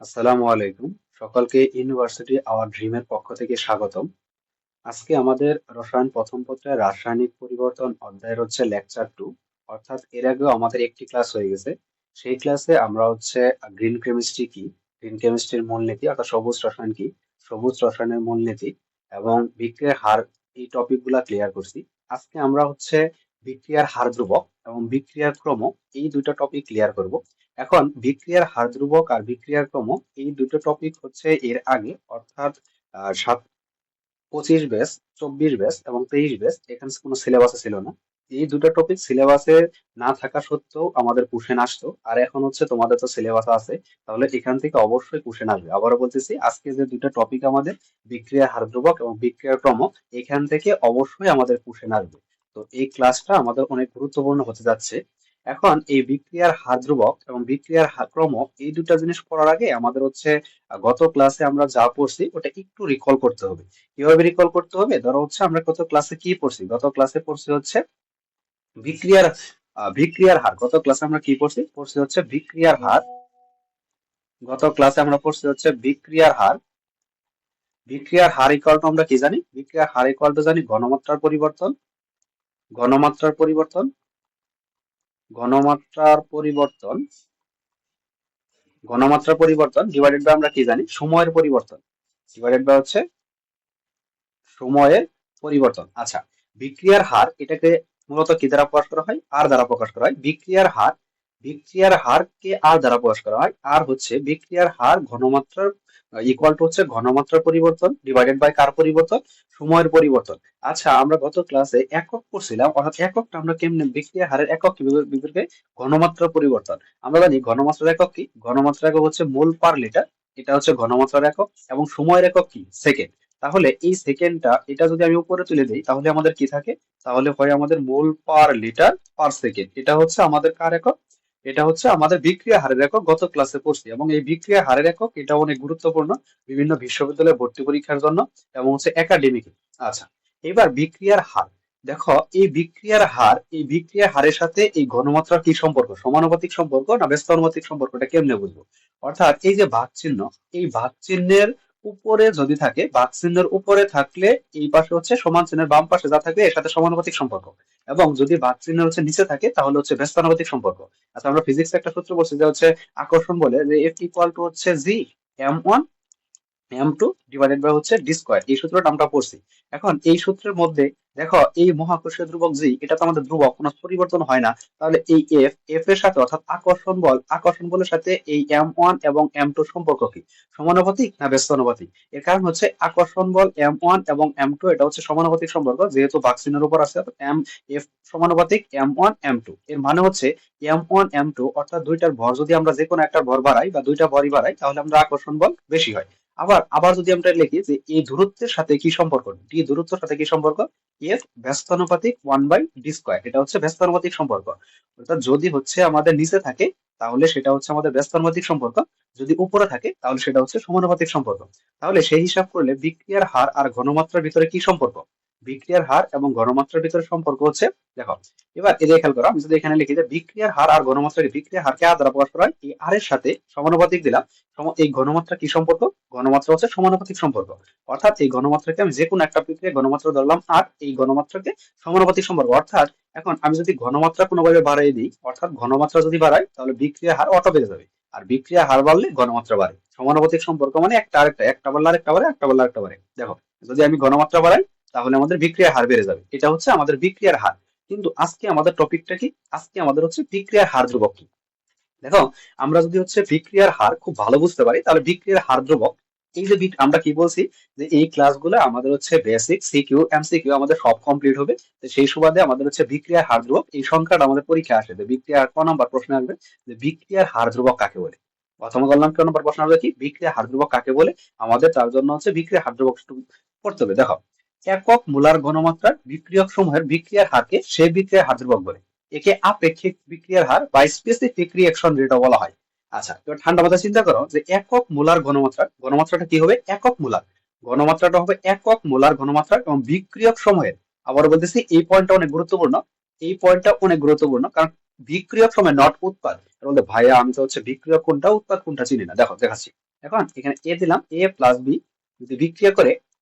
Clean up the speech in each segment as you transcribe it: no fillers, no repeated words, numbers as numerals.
আসসালামু আলাইকুম। সকলকে ইউনিভার্সিটি আওয়ার ড্রিমের পক্ষ থেকে স্বাগতম। আজকে আমাদের রসায়ন প্রথম পত্রের রাসায়নিক পরিবর্তন অধ্যায়ের হচ্ছে লেকচার 2। অর্থাৎ এর আগেও আমাদের একটি ক্লাস হয়ে গেছে। সেই ক্লাসে আমরা হচ্ছে গ্রিন কেমিস্ট্রি কি, গ্রিন কেমিস্ট্রির মূলনীতি অর্থাৎ সবুজ রসায়ন কি, সবুজ রসায়নের মূলনীতি এবং বিক্রিয়ার হার এই টপিকগুলা ক্লিয়ার করছি। আজকে আমরা হচ্ছে বিক্রিয়ার হার ধ্রুবক এবং বিক্রিয়ার ক্রম এই দুটো টপিক ক্লিয়ার করব। এখন বিক্রিয়ার হার ধ্রুবক আর বিক্রিয়ার ক্রম এই দুটো টপিক হচ্ছে এর আগে অর্থাৎ 25 ব্যাচ, 24 ব্যাচ এবং 23 ব্যাচ এখানে কোনো সিলেবাসে ছিল না। এই দুটো টপিক সিলেবাসে না থাকা সত্ত্বেও আমাদের কোশ্চেন আসতো, আর এখন হচ্ছে তোমাদের তো সিলেবাস আছে, তাহলে এখান থেকে অবশ্যই কোশ্চেন আসবে। আবারও বলতেছি, আজকে যে দুটো টপিক আমাদের বিক্রিয়ার হার ধ্রুবক এবং বিক্রিয়ার ক্রম, এখান থেকে অবশ্যই আমাদের কোশ্চেন আসবে। তো এই ক্লাসটা আমাদের অনেক গুরুত্বপূর্ণ হতে যাচ্ছে। এখন এই বিক্রিয়ার হার ধ্রুবক এবং বিক্রিয়ার ক্রম এই দুটো জিনিস পড়ার আগে আমাদের হচ্ছে গত ক্লাসে আমরা যা পড়ছি ওটা একটু রিকল করতে হবে। কিভাবে রিকল করতে হবে? ধরো হচ্ছে আমরা গত ক্লাসে কি পড়ছি, গত ক্লাসে পড়ছি হচ্ছে বিক্রিয়ার বিক্রিয়ার হার। গত ক্লাসে আমরা কি পড়ছি পড়ছি হচ্ছে বিক্রিয়ার হার। গত ক্লাসে আমরা পড়ছি হচ্ছে বিক্রিয়ার হার। বিক্রিয়ার হার ইকুয়াল টু আমরা কি জানি? বিক্রিয়ার হার ইকুয়াল টু জানি ঘনমাত্রার পরিবর্তন, ঘনমাত্রার পরিবর্তন, ঘনমাত্রার পরিবর্তন, ঘনমাত্রার পরিবর্তন ডিভাইডেড বাই আমরা কি জানি? সময়ের পরিবর্তন, ডিভাইডেড বাই হচ্ছে সময়ের পরিবর্তন। আচ্ছা, বিক্রিয়ার হার এটাকে মূলত কি দ্বারা প্রকাশ করা হয়? আর দ্বারা প্রকাশ করা হয়। বিক্রিয়ার হার, বিক্রিয়ার হারকে আর দ্বারা প্রকাশ করা হয়। আর হচ্ছে বিক্রিয়ার হার ঘনমাত্রার ইকুয়াল টু হচ্ছে ঘনমাত্রার পরিবর্তন ডিভাইডেড বাই কার পরিবর্তন? সময়ের পরিবর্তন। আচ্ছা, আমরা গত ক্লাসে একক পড়ছিলাম, অর্থাৎ এককটা আমরা কেমনে বিক্রিয়ার হারের একক কি বিবেকে? ঘনমাত্রার পরিবর্তন। আমরা জানি ঘনমাত্রার একক কি? ঘনমাত্রার একক হচ্ছে মোল পার লিটার, এটা হচ্ছে ঘনমাত্রার একক। এবং সময়ের একক কি? সেকেন্ড। তাহলে এই সেকেন্ডটা এটা যদি আমি উপরে তুলে দিই তাহলে আমাদের কি থাকে? তাহলে হয় আমাদের মোল পার লিটার পার সেকেন্ড। এটা হচ্ছে আমাদের কার একক? এটা হচ্ছে আমাদের বিক্রিয়া হারের একক, গত ক্লাসে পড়ছি। এবং এই বিক্রিয়া হারের একক এটা অনেক গুরুত্বপূর্ণ বিভিন্ন বিশ্ববিদ্যালয়ে ভর্তি পরীক্ষার জন্য এবং হচ্ছে একাডেমিক। আচ্ছা, এবার বিক্রিয়ার হার। দেখো, এই বিক্রিয়ার হার, এই বিক্রিয়ার হারের সাথে এই ঘনমাত্রার কি সম্পর্ক? সমানুপাতিক সম্পর্ক না ব্যস্তানুপাতিক সম্পর্ক? এটা কেমনে বুঝবো? অর্থাৎ এই যে ভাগ চিহ্ন, এই ভাগ চিহ্নের উপরে যদি থাকে, ভাগ চিহ্নের উপরে থাকলে এই পাশে হচ্ছে সমান চিহ্নের বাম পাশে যা থাকবে এর সাথে সমানুপাতিক সম্পর্ক। এবং যদি ভাগ চিহ্ন হচ্ছে নিচে থাকে তাহলে হচ্ছে ব্যস্তানুপাতিক সম্পর্ক। আচ্ছা, আমরা ফিজিক্স একটা সূত্র বলছি যে হচ্ছে আকর্ষণ বলে যে এফ ইকুয়াল টু হচ্ছে জি m1 m2 ডিভাইডেড বাই হচ্ছে ডি স্কয়ার। এই সূত্রটা আমরা পড়ছি। এখন এই সূত্রের মধ্যে দেখো, এই মহাকর্ষীয় ধ্রুবক জি এটা তো আমাদের ধ্রুবক, কোনো পরিবর্তন হয় না। তাহলে এই এফ, এফ এর সাথে অর্থাৎ আকর্ষণ বল, আকর্ষণ বলের সাথে এই m1 এবং m2 সম্পর্ক কি? সমানুপাতিক না ব্যস্তানুপাতিক? এর কারণ হচ্ছে আকর্ষণ বল m1 এবং m2 এটা হচ্ছে সমানুপাতিক সম্পর্ক, যেহেতু ভাগচিহ্নের উপর আছে। এম এফ সমানুপাতিক m1 m2, এর মানে হচ্ছে m1 m2 অর্থাৎ দুইটার ভর যদি আমরা যে কোনো একটা ভর বাড়াই বা দুইটা ভরই বাড়াই তাহলে আমরা আকর্ষণ বল বেশি হয়। আবার আবার যদি আমরা লিখি যে এই দূরত্বের সাথে কি সম্পর্ক? ডি দূরত্বের সাথে কি সম্পর্ক? এফ ব্যস্তানুপাতিক 1/d²। এটা হচ্ছে ব্যস্তানুপাতিক সম্পর্ক। অর্থাৎ যদি হচ্ছে আমাদের নিচে থাকে তাহলে সেটা হচ্ছে আমাদের ব্যস্তানুপাতিক সম্পর্ক, যদি উপরে থাকে তাহলে সেটা হচ্ছে সমানুপাতিক সম্পর্ক। তাহলে সেই হিসাব করলে বিক্রিয়ার হার আর ঘনমাত্রার ভিতরে কি সম্পর্ক? বিক্রিয়ার হার এবং ঘনমাত্রার ভিতরে সম্পর্ক হচ্ছে, দেখো, এবার এদের খেয়াল করো, আমি যদি এখানে লিখি যে বিক্রিয়ার হার আর ঘনমাত্রাকে, বিক্রিয়ার হারকে আর দ্বারা প্রকাশ করা হয়, এই আর এর সাথে সমানুপাতিক দিলাম। এই ঘনমাত্রা কি সম্পর্ক? ঘনমাত্রা হচ্ছে সমানুপাতিক সম্পর্ক। অর্থাৎ এই ঘনমাত্রাকে আমি যে কোনো একটা বিক্রিয়া ঘনমাত্রা ধরলাম আর এই ঘনমাত্রাকে সমানুপাতিক সম্পর্ক। অর্থাৎ এখন আমি যদি ঘনমাত্রা কোনোভাবে বাড়াই দিই, অর্থাৎ ঘনমাত্রা যদি বাড়াই তাহলে বিক্রিয়া হার অটো বেড়ে যাবে। আর বিক্রিয়া হার বাড়লে ঘনমাত্রা বাড়ে। সমানুপাতিক সম্পর্ক মানে একটা আরেকটা, একটা বাড়লে আরেকটা বাড়ে, একটা বাড়লে আরেকটা বাড়ে। দেখো, যদি আমি ঘনমাত্রা বাড়াই তাহলে আমাদের বিক্রিয়ার হার বেড়ে যাবে। এটা হচ্ছে আমাদের বিক্রিয়ার হার। কিন্তু আজকে আমাদের টপিকটা কি? আজকে আমাদের হচ্ছে বিক্রিয়ার হার ধ্রুবক কি। দেখো, আমরা যদি হচ্ছে বিক্রিয়ার হার খুব ভালো বুঝতে পারি তাহলে বিক্রিয়ার হার ধ্রুবক, এই যে আমরা কি বলছি যে এই ক্লাসগুলো আমাদের হচ্ছে বেসিক, সিকিউ, এমসিকিউ আমাদের সব কমপ্লিট হবে। তো সেই সুবাদে আমাদের হচ্ছে বিক্রিয়ার হার ধ্রুবক এই সংখ্যাটা আমাদের পরীক্ষা আসে যে বিক্রিয়ার ক নম্বর প্রশ্ন আসবে যে বিক্রিয়ার হার ধ্রুবক কাকে বলে। প্রথম বললাম ক নম্বর প্রশ্ন আসবে কি বিক্রিয়ার হার ধ্রুবক কাকে বলে। আমাদের তার জন্য হচ্ছে বিক্রিয়ার হার ধ্রুবক পড়তে হবে। দেখো, একক মোলার ঘনমাত্রার বিক্রিয়ক সমূহের বিক্রিয়ার হারকে সে বিক্রিয়ার হার ধ্রুবক বলে। একে আপেক্ষিক বিক্রিয়ার হার বা স্পেসিফিক রিঅ্যাকশন রেট বলা হয়। আচ্ছা, এবার ঠান্ডা মাথায় চিন্তা করো যে একক মোলার ঘনমাত্রা, ঘনমাত্রাটা কি হবে? একক মোলার ঘনমাত্রাটা হবে একক মোলার ঘনমাত্রা এবং বিক্রিয়ক সময়ের। আবার বলতেছি, এই পয়েন্টটা অনেক গুরুত্বপূর্ণ। এই পয়েন্টটা অনেক গুরুত্বপূর্ণ কারণ বিক্রিয়ক সময় নট উৎপাদ। বলতে ভাইয়া আমি তো হচ্ছে বিক্রিয়ক কোনটা উৎপাদ কোনটা চিনি না। দেখো দেখাচ্ছি। এখন এখানে এ দিলাম, এ প্লাস বি যদি বিক্রিয়া করে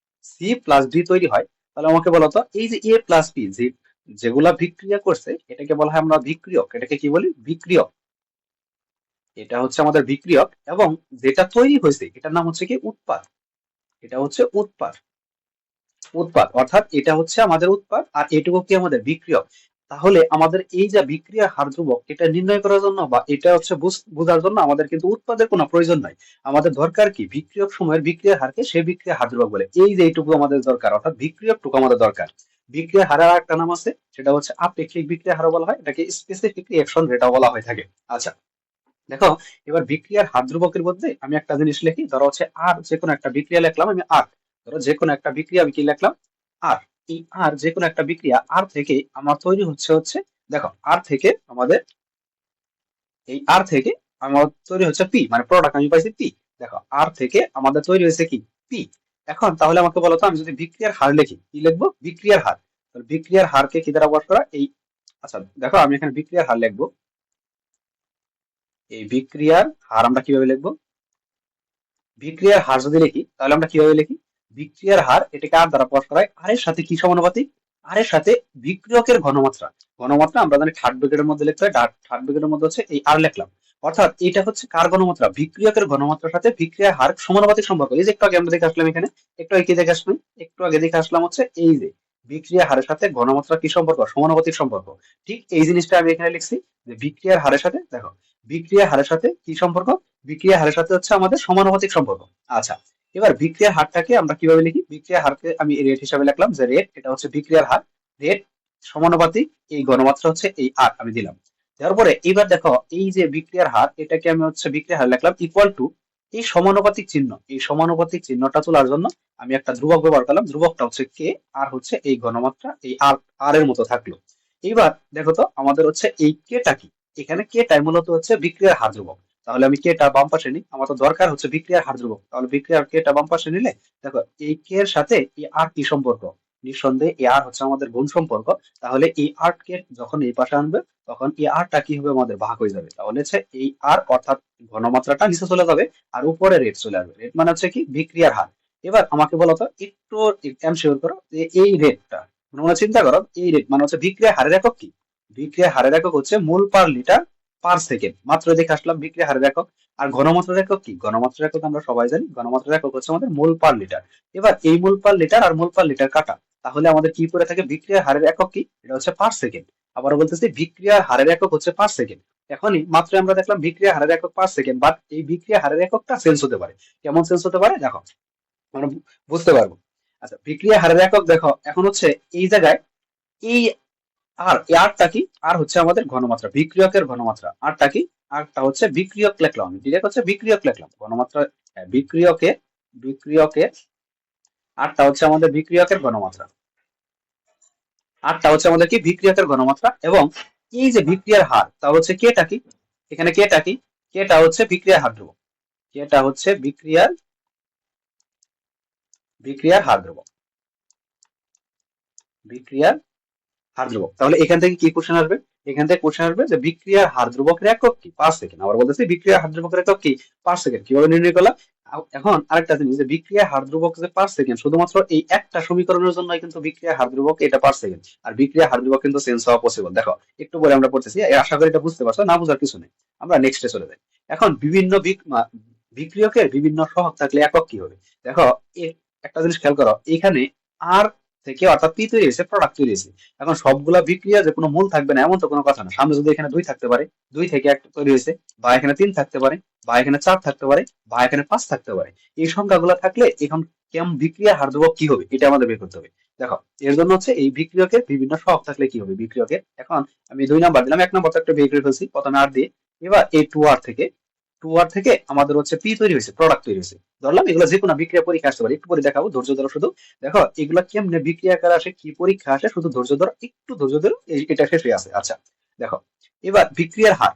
সি প্লাস ডি তৈরি হয়, তাহলে আমাকে বলতো এই যে এ প্লাস বি যেগুলা বিক্রিয়া করছে এটাকে বলা হয় আমরা বিক্রিয়ক। এটাকে কি বলি? বিক্রিয়ক। এটা হচ্ছে আমাদের বিক্রিয়ক, এবং যেটা তৈরি হয়েছে এটার নাম হচ্ছে কি উৎপাদ। এটা হচ্ছে উৎপাদ। উৎপাদ অর্থাৎ এটা হচ্ছে আমাদের উৎপাদ, আর এটুকু কি আমাদের বিক্রিয়ক। তাহলে আমাদের এই যে বিক্রিয়া হার ধ্রুবক এটা নির্ণয় করার জন্য বা এটা হচ্ছে বোঝার জন্য আমাদের কিন্তু উৎপাদের কোনো প্রয়োজন নাই। আমাদের দরকার কি? বিক্রিয়ক সময়ের বিক্রিয়া হারকে সে বিক্রিয়া হার ধ্রুবক বলে। এই যে এইটুকু আমাদের দরকার, অর্থাৎ বিক্রিয়কটুকু আমাদের দরকার। বিক্রিয়া হারের একটা নাম আছে, সেটা হচ্ছে আপেক্ষিক বিক্রিয়া হার বলা হয়, এটাকে স্পেসিফিক রিঅ্যাকশন রেটও বলা হয়ে থাকে। আচ্ছা, দেখো, এবার বিক্রিয়ার হার ধ্রুবকের মধ্যে আমি একটা জিনিস লিখি, ধরো হচ্ছে আর যে কোনো একটা বিক্রিয়া লিখলাম আমি আর। ধরো যে কোনো একটা বিক্রিয়া আমি কি লিখলাম? আর। এই আর যে কোনো একটা বিক্রিয়া আর থেকে আমার তৈরি হচ্ছে হচ্ছে দেখো আর থেকে আমাদের এই আর থেকে আমার তৈরি হচ্ছে পি, মানে প্রোডাক্ট আমি পাইছি পি। দেখো আর থেকে আমাদের তৈরি হয়েছে কি? পি। এখন তাহলে আমাকে বলো তো, আমি যদি বিক্রিয়ার হার লিখি কি লিখবো? বিক্রিয়ার হার। তাহলে বিক্রিয়ার হারকে কি দ্বারা প্রকাশ করা? এই, আচ্ছা দেখো আমি এখানে বিক্রিয়ার হার লিখবো। এই বিক্রিয়ার হার আমরা কিভাবে লিখবো? বিক্রিয়ার হার যদি লিখি তাহলে আমরা কিভাবে লিখি? বিক্রিয়ার হার এটাকে আর দ্বারা প্রকাশ করা হয়, আর এর সাথে কি সমানুপাতিক? আর এর সাথে বিক্রিয়কের ঘনমাত্রা। ঘনমাত্রা আমরা জানি থার্ড ব্র্যাকেটের মধ্যে লিখতে হয়, থার্ড ব্র্যাকেটের মধ্যে হচ্ছে এই আর লিখলাম। অর্থাৎ এটা হচ্ছে কার ঘনমাত্রা? বিক্রিয়কের ঘনমাত্রার সাথে বিক্রিয়ার হার সমানুপাতিক সম্পর্ক। এই যে একটু আগে আমরা দেখে আসলাম এখানে, একটু আগে কি দেখে আসলাম? একটু আগে দেখে আসলাম হচ্ছে এই যে বিক্রিয়া হারের সাথে ঘনমাত্রা কি সম্পর্ক? সমানুপাতিক সম্পর্ক। ঠিক এই জিনিসটা আমি এখানে লিখছি, যে বিক্রিয়ার হারের সাথে দেখো বিক্রিয়া হারের সাথে কি সম্পর্ক? বিক্রিয়া হারের সাথে হচ্ছে আমাদের সমানুপাতিক সম্পর্ক। আচ্ছা, এবার বিক্রিয়ার হারটাকে আমরা কিভাবে লিখি? বিক্রিয়ার হারকে আমি রেট হিসাবে লিখলাম, যে রেট এটা হচ্ছে বিক্রিয়ার হার। রেট সমানুপাতিক এই ঘনমাত্রা হচ্ছে এই আর আমি দিলাম। তারপরে এবার দেখো এই যে বিক্রিয়ার হার এটাকে আমি হচ্ছে বিক্রিয়ার হার লিখলাম ইকুয়াল টু এই সমানুপাতিক চিহ্ন। এই সমানুপাতিক চিহ্নটা তোলার জন্য আমি একটা ধ্রুবক ব্যবহার করলাম। ধ্রুবকটা হচ্ছে কে, আর হচ্ছে এই ঘনমাত্রা এই আর আর এর মতো থাকলো। এইবার দেখো তো আমাদের হচ্ছে এই কেটা কি? এখানে কেটাই মূলত হচ্ছে বিক্রিয়ার হার ধ্রুবক। তাহলে আমি কেটা বাম পাশে নিই, আমার তো দরকার হচ্ছে বিক্রিয়ার হার ধ্রুবক। তাহলে বিক্রিয়ার কেটা বাম পাশে নিলে দেখো এই কে এর সাথে এই আর কি সম্পর্ক? নিঃসন্দেহে এই আর হচ্ছে আমাদের গুণ সম্পর্ক। তাহলে এই আর কে যখন এই পাশে আনবে তখন এই আরটা কি হবে? আমাদের ভাগ হয়ে যাবে। তাহলে হচ্ছে এই আর অর্থাৎ ঘনমাত্রাটা নিচে চলে যাবে, আর উপরে রেট চলে আসবে। রেট মানে হচ্ছে কি? বিক্রিয়ার হার। এবার আমাকে বলো তো, একটু এনশিওর করো যে এই রেটটা, মনে মনে চিন্তা করো, এই রেট মানে হচ্ছে বিক্রিয়ার হারের একক কি? বিক্রিয়া হারের একক হচ্ছে মোল পার লিটার পার সেকেন্ড। মাত্র দেখে আসলাম বিক্রিয়া হারের একক। আর ঘনমাত্রার একক কি? ঘনমাত্রার একক আমরা সবাই জানি, ঘনমাত্রার একক হচ্ছে আমাদের মোল পার লিটার। এবার এই মোল পার লিটার আর মোল পার লিটার কাটা, তাহলে আমাদের কি পড়ে থাকে? বিক্রিয়ার হারের একক কি? এটা হচ্ছে পার সেকেন্ড। আবারও বলতেছি বিক্রিয়ার হারের একক হচ্ছে পার সেকেন্ড। এখনই মাত্র আমরা দেখলাম বিক্রিয়া হারের একক পার সেকেন্ড, বাট এই বিক্রিয়া হারের এককটা চেঞ্জ হতে পারে। কেমন চেঞ্জ হতে পারে দেখো, আমরা বুঝতে পারবো। আচ্ছা, বিক্রিয়া হারের একক দেখো এখন হচ্ছে এই জায়গায় এই আর এই আরটা কি? আর হচ্ছে আমাদের ঘনমাত্রা, বিক্রিয়কের ঘনমাত্রা। আরটা কি? আরটা হচ্ছে বিক্রিয়ক লিখলাম, আমি ডিরেক্ট হচ্ছে বিক্রিয়ক লিখলাম। ঘনমাত্রা বিক্রিয়কে বিক্রিয়কের আরটা হচ্ছে আমাদের বিক্রিয়কের ঘনমাত্রা। আরটা হচ্ছে আমাদের কি? বিক্রিয়কের ঘনমাত্রা। এবং এই যে বিক্রিয়ার হার তা হচ্ছে কেটা কি? এখানে কেটা কি? কেটা হচ্ছে বিক্রিয়ার হার ধ্রুবক। কেটা হচ্ছে বিক্রিয়ার হার ধ্রুবক। বিক্রিয়ার হার ধ্রুবক। তাহলে এখান থেকে কি কোশ্চেন আসবে? এখান থেকে কোশ্চেন আসবে যে বিক্রিয়ার হার ধ্রুবকের একক কি? Per second. আবার বলতেছি বিক্রিয়ার হার ধ্রুবকের একক কি? Per second. কিভাবে নির্ণয় করলাম? এখন আরেকটা জিনিস, যে বিক্রিয়ার হার ধ্রুবক যে পার সেকেন্ড, শুধুমাত্র এই একটা সমীকরণের জন্য কিন্তু বিক্রিয়ার হার ধ্রুবক এটা পার সেকেন্ড। আর বিক্রিয়ার হার ধ্রুবক কিন্তু চেঞ্জ হওয়া পসিবল। দেখো একটু পরে আমরা পড়তেছি, আশা করি এটা বুঝতে পারছো, না বুঝার কিছু নেই। আমরা নেক্সটে চলে যাই। এখন বিভিন্ন বিক্রিয়কের বিভিন্ন সহগ থাকলে একক কি হবে? দেখো একটা জিনিস খেয়াল করো, এখানে আর থেকে অর্থাৎ পি তৈরি হয়েছে, প্রোডাক্ট তৈরি হয়েছে। এখন সবগুলা বিক্রিয়া যে কোনো মূল থাকবে না এমন তো কোনো কথা না। সামনে যদি এখানে 2 থাকতে পারে, 2 থেকে 1 তৈরি হয়েছে, বা এখানে 3 থাকতে পারে, বা এখানে 4 থাকতে পারে, বা এখানে 5 থাকতে পারে। এই সংখ্যাগুলো থাকলে এখন কেমন বিক্রিয়ার হার ধ্রুবক কি হবে এটা আমাদের বের করতে হবে। দেখো এর জন্য হচ্ছে এই বিক্রিয়কের বিভিন্ন সহগ থাকলে কি হবে বিক্রিয়কের। এখন আমি 2 নাম্বার দিলাম, 1 নাম্বার তো একটা বের করে ফেলছি প্রথমে আর দিয়ে। এবার এই 2 আর থেকে আমাদের হচ্ছে পি তৈরি হয়েছে, প্রোডাক্ট তৈরি হয়েছে। ধরলাম এগুলো যে কোনো বিক্রিয়া পরীক্ষা আসতে পারে, একটু পরে দেখাবো, ধৈর্য ধরো শুধু। দেখো এগুলা কেমনে বিক্রিয়া আকারে আসে, কি পরীক্ষা আসে, শুধু ধৈর্য ধরো, একটু ধৈর্য ধরো, এটা শেষ হয়ে আছে। আচ্ছা, দেখো এবার বিক্রিয়ার হার।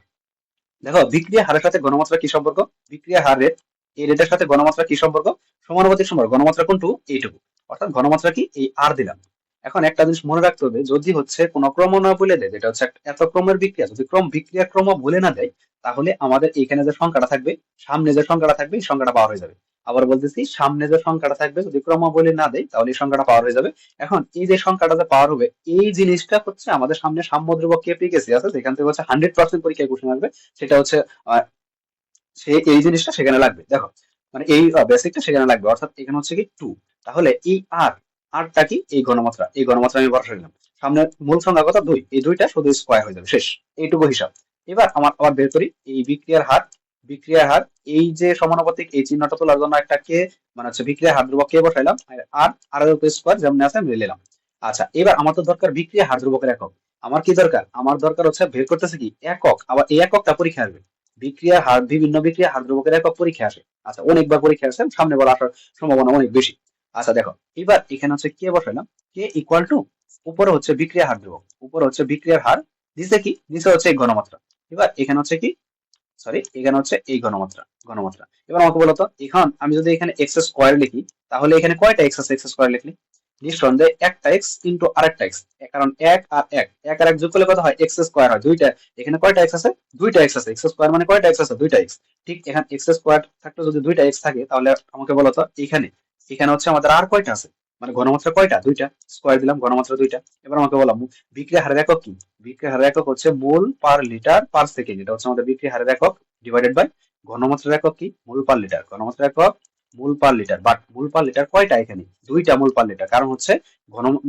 দেখো বিক্রিয়া হারের সাথে ঘনমাত্রা কি সম্পর্ক? বিক্রিয়া হার রেট, এই রেটের সাথে ঘনমাত্রা কি সম্পর্ক? সমানুপাতিক সম্পর্ক। ঘনমাত্রা কোনটু? এইটুকু। অর্থাৎ ঘনমাত্রা কি? এই আর দিলাম। এখন একটা জিনিস মনে রাখতে হবে, যদি হচ্ছে কোনো ক্রম না বলে দেয়, যেটা হচ্ছে এত ক্রমের বিক্রিয়া, যদি বিক্রিয়া ক্রম বলে না দেয়, তাহলে আমাদের এখানে যে সংখ্যাটা থাকবে, সামনে যে সংখ্যাটা থাকবে এই সংখ্যাটা পাওয়ার হয়ে যাবে। আবার বলতেছি, সামনে যে সংখ্যাটা থাকবে যদি ক্রমাবলী না দেয় তাহলে এই সংখ্যাটা পাওয়ার হয়ে যাবে। এখন এই যে সংখ্যাটা যে পাওয়ার হবে, এই জিনিসটা হচ্ছে আমাদের সামনে সাম্যধ্রুবক কেপিকেসি আছে, যেখান থেকে হচ্ছে 100% পরীক্ষায় কোশ্চেন আসবে, সেটা হচ্ছে সে এই জিনিসটা সেখানে লাগবে। দেখো মানে এই বেসিকটা সেখানে লাগবে, অর্থাৎ এখানে হচ্ছে কি 2। তাহলে এই আরটা কি, এই ঘনমাত্রা, এই ঘনমাত্রা আমি বসাই দিলাম। সামনে মূল সংখ্যা কত 2, এই 2টা শুধু স্কয়ার হয়ে যাবে, শেষ। এইটুকু হিসাব। এবার আমার আবার বের করি এই বিক্রিয়ার হার। বিক্রিয়ার হার, এই যে সমানুপাতিক এই চিহ্নটা তোলার জন্য একটা কে মানে হচ্ছে বিক্রিয়ার হার ধ্রুবক কে বসাইলাম, আর আর এর উপর স্কয়ার যেমন আছে আমি নিলাম। আচ্ছা, এবার আমার তো দরকার বিক্রিয়া হার ধ্রুবকের একক। আমার কি দরকার, আমার দরকার হচ্ছে বের করতেছে কি একক। আবার এই এককটা পরীক্ষা আসবে, বিক্রিয়ার হার, বিভিন্ন বিক্রিয়া হার ধ্রুবকের একক পরীক্ষা আসে। আচ্ছা, অনেকবার পরীক্ষা আসে, সামনে বলা আসার সম্ভাবনা অনেক বেশি। আচ্ছা দেখো, এবার এখানে হচ্ছে কে বসাইলাম, কে ইকুয়াল টু, উপরে হচ্ছে বিক্রিয়া হার ধ্রুবক, উপরে হচ্ছে বিক্রিয়ার হার, নিচে কি, নিচে হচ্ছে এই ঘনমাত্রা। এবার এখানে হচ্ছে কি, সরি এখানে হচ্ছে এই ঘনমাত্রা, ঘনমাত্রা। এবার আমাকে বলতো, এখন আমি যদি এখানে এক্স স্কোয়ার লিখি, তাহলে এখানে কয়টা এক্স আছে এক্স স্কোয়ার লিখলে? নিঃসন্দেহে একটা এক্স ইন্টু আরেকটা এক্স, কারণ এক আর এক, এক আর এক যোগ করলে কত হয়, এক্স স্কোয়ার হয়। দুইটা, এখানে কয়টা এক্স আছে, দুইটা এক্স আছে। এক্স স্কোয়ার মানে কয়টা এক্স আছে, দুইটা এক্স। ঠিক এখানে এক্স স্কোয়ার থাকলে যদি দুইটা এক্স থাকে, তাহলে আমাকে বলতো এখানে, এখানে হচ্ছে আমাদের আর কয়টা আছে, মানে ঘনমাত্রা কয়টা, দুইটা। স্কোয়ার দিলাম, ঘনমাত্রা দুইটা। এবার আমাকে বললাম বিক্রিয়া হারের একক কি, বিক্রিয়া হারের একক হচ্ছে মোল পার লিটার পার সেকেন্ড, এটা হচ্ছে আমাদের বিক্রিয়া হারের একক, ডিভাইডেড বাই ঘনমাত্রার একক কি, মোল পার লিটার। ঘনমাত্রার একক mole per litre, but mole per litre কয়টা, এখানে দুইটা মোল পার লিটার, কারণ হচ্ছে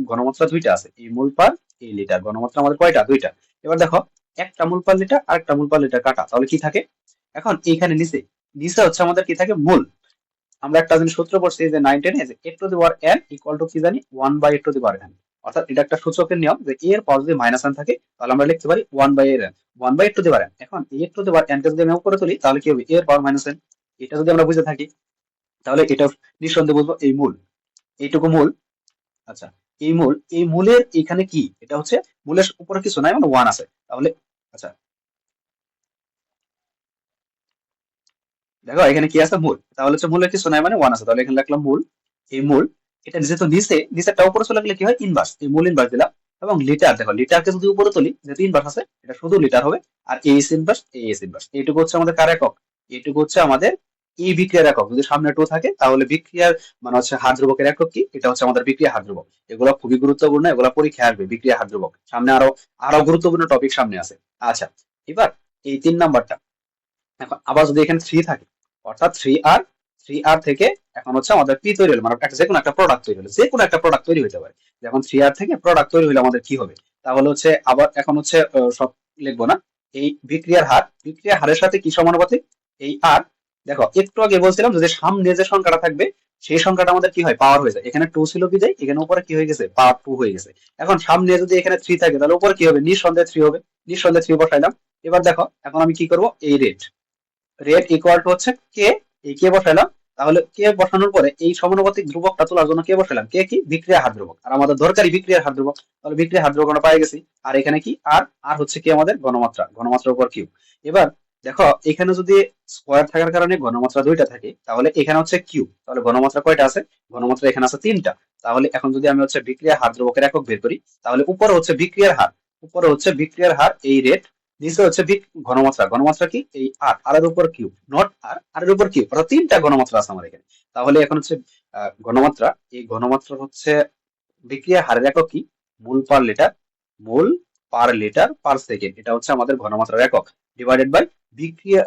ঘনমাত্রা দুইটা আছে, এই মোল পার, এই লিটার। ঘনমাত্রা আমাদের কয়টা, দুইটা। এবার দেখো, একটা মোল পার লিটার আর একটা মোল পার লিটার কাটা, তাহলে কি থাকে, এখন এইখানে নিচে, নিচে হচ্ছে আমাদের কি থাকে, মোল। আমরা একটা জিনিস সূত্র পড়ছি যে 9-10 এ, যে a to the power n equal to কি জানি, 1 by a to the power n। অর্থাৎ এটা একটা সূচকের নিয়ম যে a এর পাওয়ার যদি মাইনাস n থাকে, তাহলে আমরা লিখতে পারি 1 by a n, 1 by a to the power n। এখন a to the power n কে যদি আমি উপরে তুলি, তাহলে কি হবে, a এর পাওয়ার মাইনাস n। এটা যদি আমরা বুঝে থাকি, তাহলে এটা নিঃসন্দেহে বুঝবো এই মূল, এইটুকু মূল। আচ্ছা, এই মূল, এই মূলের এখানে কি, এটা হচ্ছে মূলের উপরে কিছু নাই, মানে 1 আছে। তাহলে আচ্ছা দেখো এখানে কি আছে, মূল। তাহলে হচ্ছে মূলের কিছু নাই মানে 1 আছে, তাহলে এখানে লিখলাম মূল। এই মূল, এটা যেহেতু নিচে, নিচেরটা উপরে চলে গেলে কি হয়, ইনভার্স, এই মূল ইনভার্স দিলাম। এবং লিটার, দেখো লিটারকে যদি উপরে তুলি, যেহেতু ইনভার্স আছে, এটা শুধু লিটার হবে। আর এইস ইনভার্স, এইস ইনভার্স, এইটুকু হচ্ছে আমাদের কার একক, এইটুকু হচ্ছে আমাদের এই বিক্রিয়ার একক। যদি সামনে 2 থাকে, তাহলে বিক্রিয়ার মানে হচ্ছে হার ধ্রুবকের একক কি, এটা হচ্ছে আমাদের বিক্রিয়া হার ধ্রুবক। এগুলো খুবই গুরুত্বপূর্ণ, এগুলো পরীক্ষায় আসবে, বিক্রিয়া হার ধ্রুবক। সামনে আরো আরো গুরুত্বপূর্ণ টপিক সামনে আছে। আচ্ছা, এবার এই 3 নাম্বারটা, এখন আবার যদি এখানে 3 থাকে, অর্থাৎ 3R থেকে এখন হচ্ছে আমাদের পি তৈরি হলো, মানে যে কোনো একটা প্রোডাক্ট তৈরি হলো, যে কোনো একটা প্রোডাক্ট তৈরি হতে পারে। যখন 3R থেকে প্রোডাক্ট তৈরি হলে আমাদের কি হবে, তাহলে হচ্ছে আবার এখন হচ্ছে সব লিখবো না। এই বিক্রিয়ার হার, বিক্রিয়ার হারের সাথে কি সমানুপাতিক, এই আর। দেখো একটু আগে বলছিলাম যে সামনে যে সংখ্যাটা থাকবে, সেই সংখ্যাটা আমাদের কি হয়, পাওয়ার হয়ে যায়। এখানে 2 ছিল কি যায়, এখানে উপরে কি হয়ে গেছে, পাওয়ার 2 হয়ে গেছে। এখন সামনে যদি এখানে 3 থাকে, তাহলে উপরে কি হবে, নিঃসন্দেহে 3 হবে। নিঃসন্দেহে 3 বসাইলাম। এবার দেখো, এখন আমি কি করব, এই রেট, রেট ইকুয়াল টু হচ্ছে কে, এই কে বসাইলাম। তাহলে কে বসানোর পরে এই সমানুপাতিক ধ্রুবকটা তোলার জন্য কে বসাইলাম, কে কি, বিক্রিয়া হার ধ্রুবক। আর আমাদের দরকারি বিক্রিয়ার হার ধ্রুবক, তাহলে বিক্রিয়া হার ধ্রুবক আমরা পাই গেছি। আর এখানে কি, আর আর হচ্ছে কি আমাদের ঘনমাত্রা, ঘনমাত্রার উপর কিউ। এবার দেখো, এখানে যদি স্কোয়ার থাকার কারণে ঘনমাত্রা দুইটা থাকে, তাহলে এখানে হচ্ছে কিউ, তাহলে ঘনমাত্রা কয়টা আছে, ঘনমাত্রা এখানে আছে 3টা। তাহলে এখন যদি আমি হচ্ছে বিক্রিয়া হার ধ্রুবকের একক বের করি, তাহলে উপরে হচ্ছে বিক্রিয়ার হার, উপরে হচ্ছে বিক্রিয়ার হার এই রেট, নিচে হচ্ছে ঘনমাত্রা, ঘনমাত্রা কি এই আর, আর এর উপর কিউ, নট আর, আর এর উপর কিউ, অর্থাৎ 3টা ঘনমাত্রা আছে আমার এখানে। তাহলে এখন হচ্ছে ঘনমাত্রা, এই ঘনমাত্রা হচ্ছে বিক্রিয়া হারের একক কি, মোল পার লিটার, মোল পার লিটার পার সেকেন্ড, এটা হচ্ছে আমাদের ঘনমাত্রার একক, ডিভাইডেড বাই বিক্রিয়া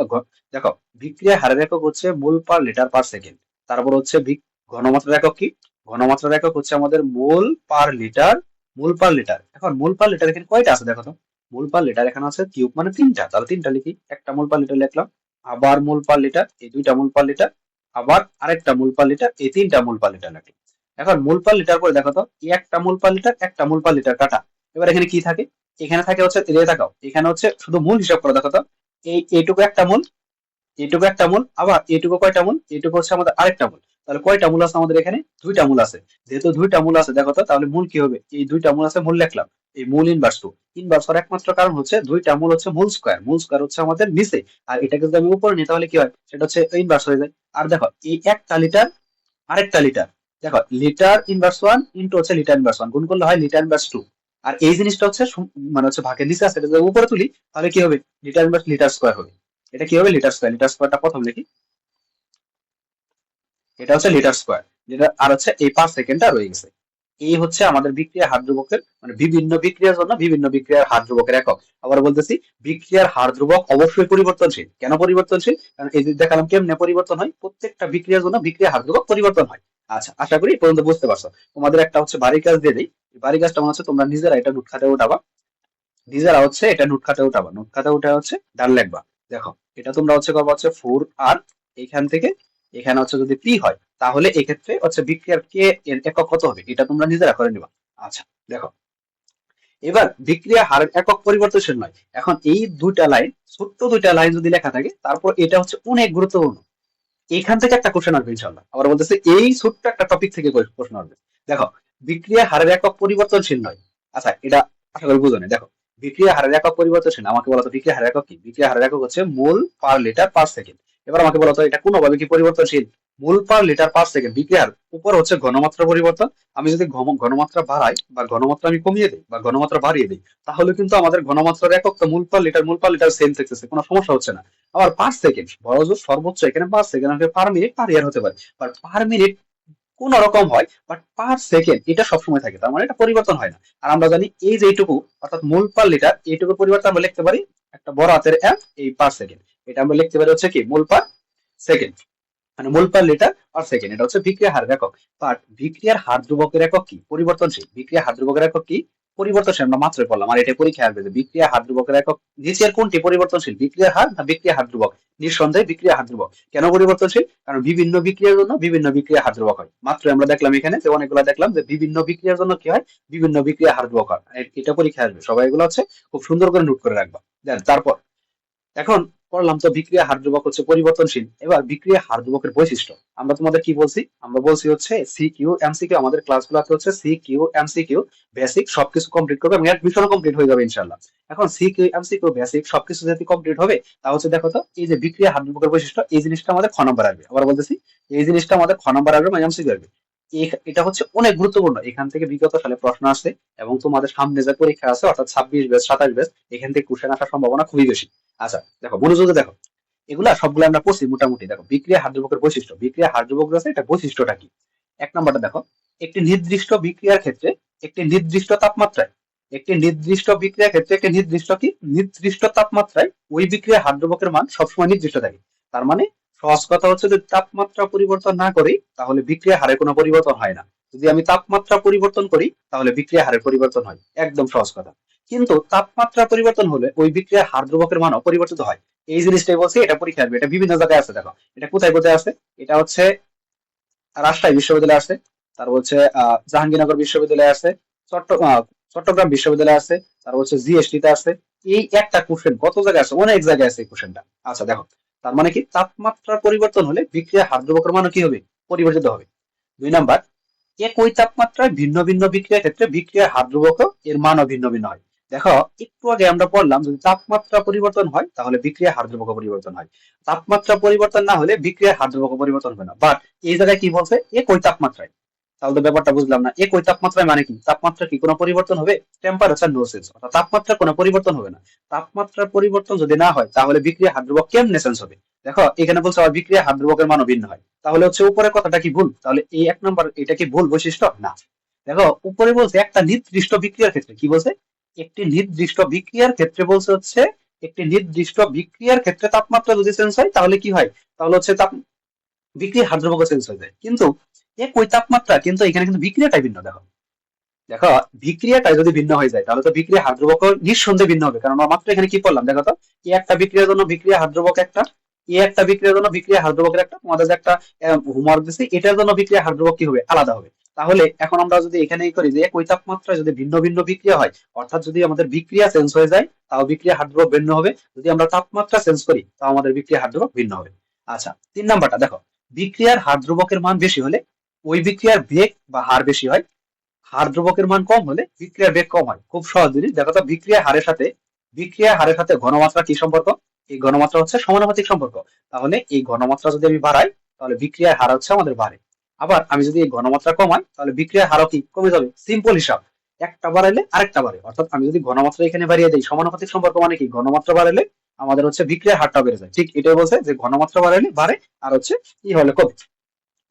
দেখো বিক্রিয়া হারের একক হচ্ছে মোল পার লিটার পার সেকেন্ড। তারপর হচ্ছে ঘনমাত্রার একক কি, ঘনমাত্রার একক হচ্ছে আমাদের মোল পার লিটার, মোল পার লিটার। এখন মোল পার লিটার এখানে কয়টা আছে দেখো তো, মোল পার লিটার এখানে আছে কিউব, মানে 3টা, তাহলে 3টা লিখি। একটা মোল পার লিটার লিখলাম, আবার মোল পার লিটার, এই 2টা মোল পার লিটার, আবার আরেকটা মোল পার লিটার, এই 3টা মোল পার লিটার লিখলাম। এখন মোল পার লিটার করে দেখো তো, এই একটা মোল পার লিটার, একটা মোল পার লিটার কাটা। এবার এখানে কি থাকে, এখানে থাকে হচ্ছে তাকাও, এখানে হচ্ছে শুধু মূল হিসাব করে দেখো তো, এইটুকু একটা মূল, এইটুকু একটা মূল, আবার এইটুকু কয়টা মূল, এইটুকু হচ্ছে আমাদের আরেকটা মূল। তাহলে কয়টা মূল আছে আমাদের এখানে, 2টা মূল আছে। যেহেতু 2টা মূল আছে দেখো তো, তাহলে মূল কি হবে, এই 2টা মূল আছে, মূল লিখলাম। এই মূল ইনভার্স 2, ইনভার্স হওয়ার একমাত্র কারণ হচ্ছে 2টা মূল হচ্ছে মূল স্কয়ার, মূল স্কয়ার হচ্ছে আমাদের নিচে। আর এটাকে যদি আমি উপরে নিই, তাহলে কি হয়, সেটা হচ্ছে ইনভার্স হয়ে যায়। আর দেখো এই একটা লিটার, আরেকটা লিটার, দেখো লিটার ইনভার্স 1 ইনটু হচ্ছে লিটার ইনভার্স 1 গুণ করলে হয় লিটার ইনভার্স 2। আর এই জিনিসটা হচ্ছে মানে হচ্ছে ভাগের নিচে আছে, এটা যদি উপরে তুলি, তাহলে কি হবে, লিটার ইনভার্স লিটার স্কয়ার হবে। এটা কি হবে? Litre square. লিটার স্কয়ারটা প্রথম লিখি, এটা হচ্ছে লিটার স্কয়ার, যেটা আর হচ্ছে এই পার সেকেন্ডটা রয়ে গেছে। এই হচ্ছে আমাদের বিক্রিয়ার হার ধ্রুবকের, মানে বিভিন্ন বিক্রিয়ার জন্য বিভিন্ন বিক্রিয়ার হার ধ্রুবকের একক। আবার বলতেছি, বিক্রিয়ার হার ধ্রুবক অবশ্যই পরিবর্তনশীল। কেন পরিবর্তনশীল? কারণ এই যে দেখালাম কেমনে পরিবর্তন হয়, প্রত্যেকটা বিক্রিয়ার জন্য বিক্রিয়ার হার ধ্রুবক পরিবর্তন হয়। আচ্ছা, আশা করি এই পর্যন্ত বুঝতে পারছো। তোমাদের একটা হচ্ছে বাড়ির কাজ দিয়ে দিই। বাড়ির কাজটা মনে হচ্ছে তোমরা নিজেরা এটা নোট খাতায় উঠাবা, নিজেরা হচ্ছে এটা নোট খাতায় উঠাবা, নোট খাতায় উঠে হচ্ছে ডান লিখবা। দেখো, এটা তোমরা হচ্ছে করবা হচ্ছে 4R, এখান থেকে এখানে হচ্ছে যদি পি হয়, তাহলে এক্ষেত্রে হচ্ছে বিক্রিয়ার কে এর একক কত হবে, এটা তোমরা নিজেরা করে নিবা। আচ্ছা, দেখো, এবার বিক্রিয়া হারের একক পরিবর্তনশীল নয়। এখন এই দুইটা লাইন, ছোট্ট দুইটা লাইন যদি লেখা থাকে, তারপর এটা হচ্ছে অনেক গুরুত্বপূর্ণ। এখান থেকে একটা কোশ্চেন আসবে ইনশাল্লাহ। আবার বলতেছে এই ছোট্ট একটা টপিক থেকে প্রশ্ন আসবে। দেখো, বিক্রিয়া হারের একক পরিবর্তনশীল নয়। আচ্ছা, এটা আশা করি বুঝো না। দেখো, বিক্রিয়া হারের একক পরিবর্তনশীল না। আমাকে বলতো বিক্রিয়া হারের একক কি? বিক্রিয়া হারের একক হচ্ছে মোল পার লিটার পার সেকেন্ড। এবার আমাকে বলতো এটা কোনোভাবে কি পরিবর্তনশীল? মোল পার লিটার পার সেকেন্ড বিক্রিয়ার উপর হচ্ছে ঘনমাত্রা পরিবর্তন। আমি যদি ঘনমাত্রা বাড়াই বা ঘনমাত্রা আমি কমিয়ে দিই বা ঘনমাত্রা বাড়িয়ে দিই, তাহলে কিন্তু আমাদের ঘনমাত্রার একক তো মোল পার লিটার সেম থাকতেছে, কোনো সমস্যা হচ্ছে না। আবার পার সেকেন্ড বড় জোর সর্বোচ্চ এখানে পার সেকেন্ড, পার মিনিট পার ইয়ার হতে পারে, বাট পার মিনিট কোন রকম হয়, বাট পার সেকেন্ড এটা সবসময় থাকে, তার মানে এটা পরিবর্তন হয় না। আর আমরা জানি এই যে এইটুকু, অর্থাৎ মোল পার লিটার, এইটুকু পরিবর্তন আমরা লিখতে পারি একটা বড় হাতের এম, এই পার সেকেন্ড, এটা আমরা লিখতে পারি হচ্ছে কি মোল পার সেকেন্ড, মানে মোল পার লিটার পার সেকেন্ড। এটা হচ্ছে বিক্রিয়ার হারের একক। বাট বিক্রিয়ার হার ধ্রুবকের একক কি? পরিবর্তনশীল। বিক্রিয়ার হার ধ্রুবকের একক কি? পরিবর্তনশীল। আমরা মাত্রই বললাম, আর এটা পরীক্ষায় আসবে যে বিক্রিয়া হার ধ্রুবকের একক নিচের কোনটি পরিবর্তনশীল, বিক্রিয়ার হার না বিক্রিয়া হার ধ্রুবক? নিঃসন্দেহে বিক্রিয়া হার ধ্রুবক। কেন পরিবর্তনশীল? কারণ বিভিন্ন বিক্রিয়ার জন্য বিভিন্ন বিক্রিয়া হার ধ্রুবক হয়। মাত্রই আমরা দেখলাম এখানে যে অনেকগুলো দেখলাম যে বিভিন্ন বিক্রিয়ার জন্য কি হয়, বিভিন্ন বিক্রিয়া হার ধ্রুবক হয়। এটা পরীক্ষায় আসবে, সবাই এগুলো হচ্ছে খুব সুন্দর করে নোট করে রাখবা। দেন তারপর এখন পড়লাম তো বিক্রিয়া হার ধ্রুবক হচ্ছে পরিবর্তনশীল। এবার বিক্রিয়া হার ধ্রুবকের বৈশিষ্ট্য আমরা তোমাদের কি বলছি? আমরা বলছি হচ্ছে সিকিউ এমসিকিউ, আমাদের ক্লাসগুলোতে হচ্ছে সিকিউ এমসিকিউ বেসিক সবকিছু কমপ্লিট করবে এবং অ্যাডমিশনও কমপ্লিট হয়ে যাবে ইনশাআল্লাহ। এখন সিকিউ এমসিকিউ বেসিক সবকিছু যদি কমপ্লিট হবে, তা হচ্ছে দেখো তো এই যে বিক্রিয়া হার ধ্রুবকের বৈশিষ্ট্য, এই জিনিসটা আমাদের খ নম্বর আসবে। আবার বলতেছি, এই জিনিসটা আমাদের খ নম্বর আসবে, মানে এমসিকিউ আসবে। এটা হচ্ছে অনেক গুরুত্বপূর্ণ। এখান থেকে বিগত সালে প্রশ্ন আসছে এবং তোমাদের সামনে যে পরীক্ষা আছে অর্থাৎ 26 ব্যাচ 27 ব্যাচ, এখান থেকে কোশ্চেন আসার সম্ভাবনা খুবই বেশি। আচ্ছা, দেখো মনোযোগে দেখো, এগুলা সবগুলো আমরা পড়ছি মোটামুটি। দেখো, বিক্রিয়া হার ধ্রুবকের বৈশিষ্ট্য, বিক্রিয়া হার ধ্রুবক আছে, এটা বৈশিষ্ট্যটা কি? এক নম্বরটা দেখো, একটি নির্দিষ্ট বিক্রিয়ার ক্ষেত্রে একটি নির্দিষ্ট তাপমাত্রায়, একটি নির্দিষ্ট বিক্রিয়ার ক্ষেত্রে একটি নির্দিষ্ট কি নির্দিষ্ট তাপমাত্রায় ওই বিক্রিয়ার হার ধ্রুবকের মান সবসময় নির্দিষ্ট থাকে। তার মানে সহজ কথা হচ্ছে, যদি তাপমাত্রা পরিবর্তন না করি তাহলে বিক্রিয়া হারে কোনো পরিবর্তন হয় না। যদি আমি তাপমাত্রা পরিবর্তন করি তাহলে বিক্রিয়া হারের পরিবর্তন হয়, একদম সহজ কথা। কিন্তু তাপমাত্রা পরিবর্তন হলে ওই বিক্রিয়ার হার ধ্রুবকের মানও পরিবর্তিত হয়। এই জিনিসটাই বলছি, এটা পরীক্ষা আসবে। এটা বিভিন্ন জায়গায় আছে। দেখো, এটা কোথায় কোথায় আছে? এটা হচ্ছে রাজশাহী বিশ্ববিদ্যালয় আছে, তারপর হচ্ছে জাহাঙ্গীরনগর বিশ্ববিদ্যালয় আছে, চট্টগ্রাম বিশ্ববিদ্যালয় আছে, তারপর হচ্ছে জিএসটি তে আছে। এই একটা কোশ্চেন কত জায়গায় আছে? অনেক জায়গায় আছে এই কোশ্চেনটা। আচ্ছা, দেখো, তার মানে কি তাপমাত্রার পরিবর্তন হলে বিক্রিয়া হার ধ্রুবকের মানও কি হবে? পরিবর্তিত হবে। দুই নাম্বার, একই তাপমাত্রায় ভিন্ন ভিন্ন বিক্রিয়ার ক্ষেত্রে বিক্রিয়ার হার ধ্রুবক এর মানও ভিন্ন ভিন্ন হয়। দেখো, একটু আগে আমরা পড়লাম যদি তাপমাত্রা পরিবর্তন হয় তাহলে বিক্রিয়ার হার ধ্রুবক পরিবর্তন হয়, তাপমাত্রা পরিবর্তন না হলে বিক্রিয়ার হার ধ্রুবক পরিবর্তন হবে না। বাট এই জায়গায় কি বলছে? একই তাপমাত্রায়। তাহলে তো ব্যাপারটা বুঝলাম না, একই তাপমাত্রায় মানে কি? তাপমাত্রা কি কোনো পরিবর্তন হবে? টেম্পারেচার নো চেঞ্জ, অর্থাৎ তাপমাত্রা কোনো পরিবর্তন হবে না। তাপমাত্রার পরিবর্তন যদি না হয় তাহলে বিক্রিয়া হার ধ্রুবক কেমনে চেঞ্জ হবে? দেখো, এখানে বলছে আবার বিক্রিয়া হার ধ্রুবকের মানও ভিন্ন হয়। তাহলে হচ্ছে উপরের কথাটা কি ভুল? তাহলে এই এক নম্বর এটা কি ভুল বৈশিষ্ট্য? না। দেখো, উপরে বলছে একটা নির্দিষ্ট বিক্রিয়ার ক্ষেত্রে, কি বলছে? একটি নির্দিষ্ট বিক্রিয়ার ক্ষেত্রে বলছে হচ্ছে একটি নির্দিষ্ট বিক্রিয়ার ক্ষেত্রে তাপমাত্রা যদি চেঞ্জ হয় তাহলে কি হয়? তাহলে হচ্ছে বিক্রিয়ার হার ধ্রুবক চেঞ্জ হয়ে যায়। কিন্তু একই তাপমাত্রা, কিন্তু এখানে কিন্তু বিক্রিয়াটাই ভিন্ন। দেখো, দেখো, বিক্রিয়াটা যদি ভিন্ন হয়ে যায় তাহলে তো বিক্রিয়া হার ধ্রুবক নিঃসন্দেহে ভিন্ন হবে। কারণ আমরা মাত্র এখানে কি করলাম? দেখো তো, এই একটা বিক্রিয়ার জন্য বিক্রিয়া হার ধ্রুবক একটা, এই একটা বিক্রিয়ার জন্য বিক্রিয়া হার ধ্রুবকের একটা, তোমাদের যে একটা হোমওয়ার্ক দিচ্ছি, এটার জন্য বিক্রিয়া হার ধ্রুবক কি হবে? আলাদা হবে। তাহলে এখন আমরা যদি এখানেই করি যে একই তাপমাত্রায় যদি ভিন্ন ভিন্ন বিক্রিয়া হয়, অর্থাৎ যদি আমাদের বিক্রিয়া চেঞ্জ হয়ে যায় তাও বিক্রিয়া হার ধ্রুবক ভিন্ন হবে। যদি আমরা তাপমাত্রা চেঞ্জ করি তাও আমাদের বিক্রিয়া হার ধ্রুবক ভিন্ন হবে। আচ্ছা, তিন নাম্বারটা দেখো, বিক্রিয়ার হার ধ্রুবকের মান বেশি হলে ওই বিক্রিয়ার বেগ বা হার বেশি হয়, হার ধ্রুবকের মান কম হলে বিক্রিয়ার বেগ কম হয়। খুব সহজ জিনিস। দেখো তো, বিক্রিয়া হারের সাথে ঘনমাত্রা কি সম্পর্ক? এই ঘনমাত্রা হচ্ছে সমানুপাতিক সম্পর্ক। তাহলে এই ঘনমাত্রা যদি আমি বাড়াই তাহলে বিক্রিয়ার হার হচ্ছে আমাদের বাড়ে। আবার আমি যদি এই ঘনমাত্রা কমাই তাহলে বিক্রিয়ার হারও কি কমে যাবে। সিম্পল হিসাব, একটা বাড়াইলে আরেকটা বাড়ে। অর্থাৎ আমি যদি ঘনমাত্রা এখানে বাড়িয়ে দিই, সমানুপাতিক সম্পর্ক মানে কি? ঘনমাত্রা বাড়াইলে আমাদের হচ্ছে বিক্রিয়ার হারটা বেড়ে যায়। ঠিক এটাই বলছে যে ঘনমাত্রা বাড়ালে বাড়ে, আর হচ্ছে ই হলে কমে।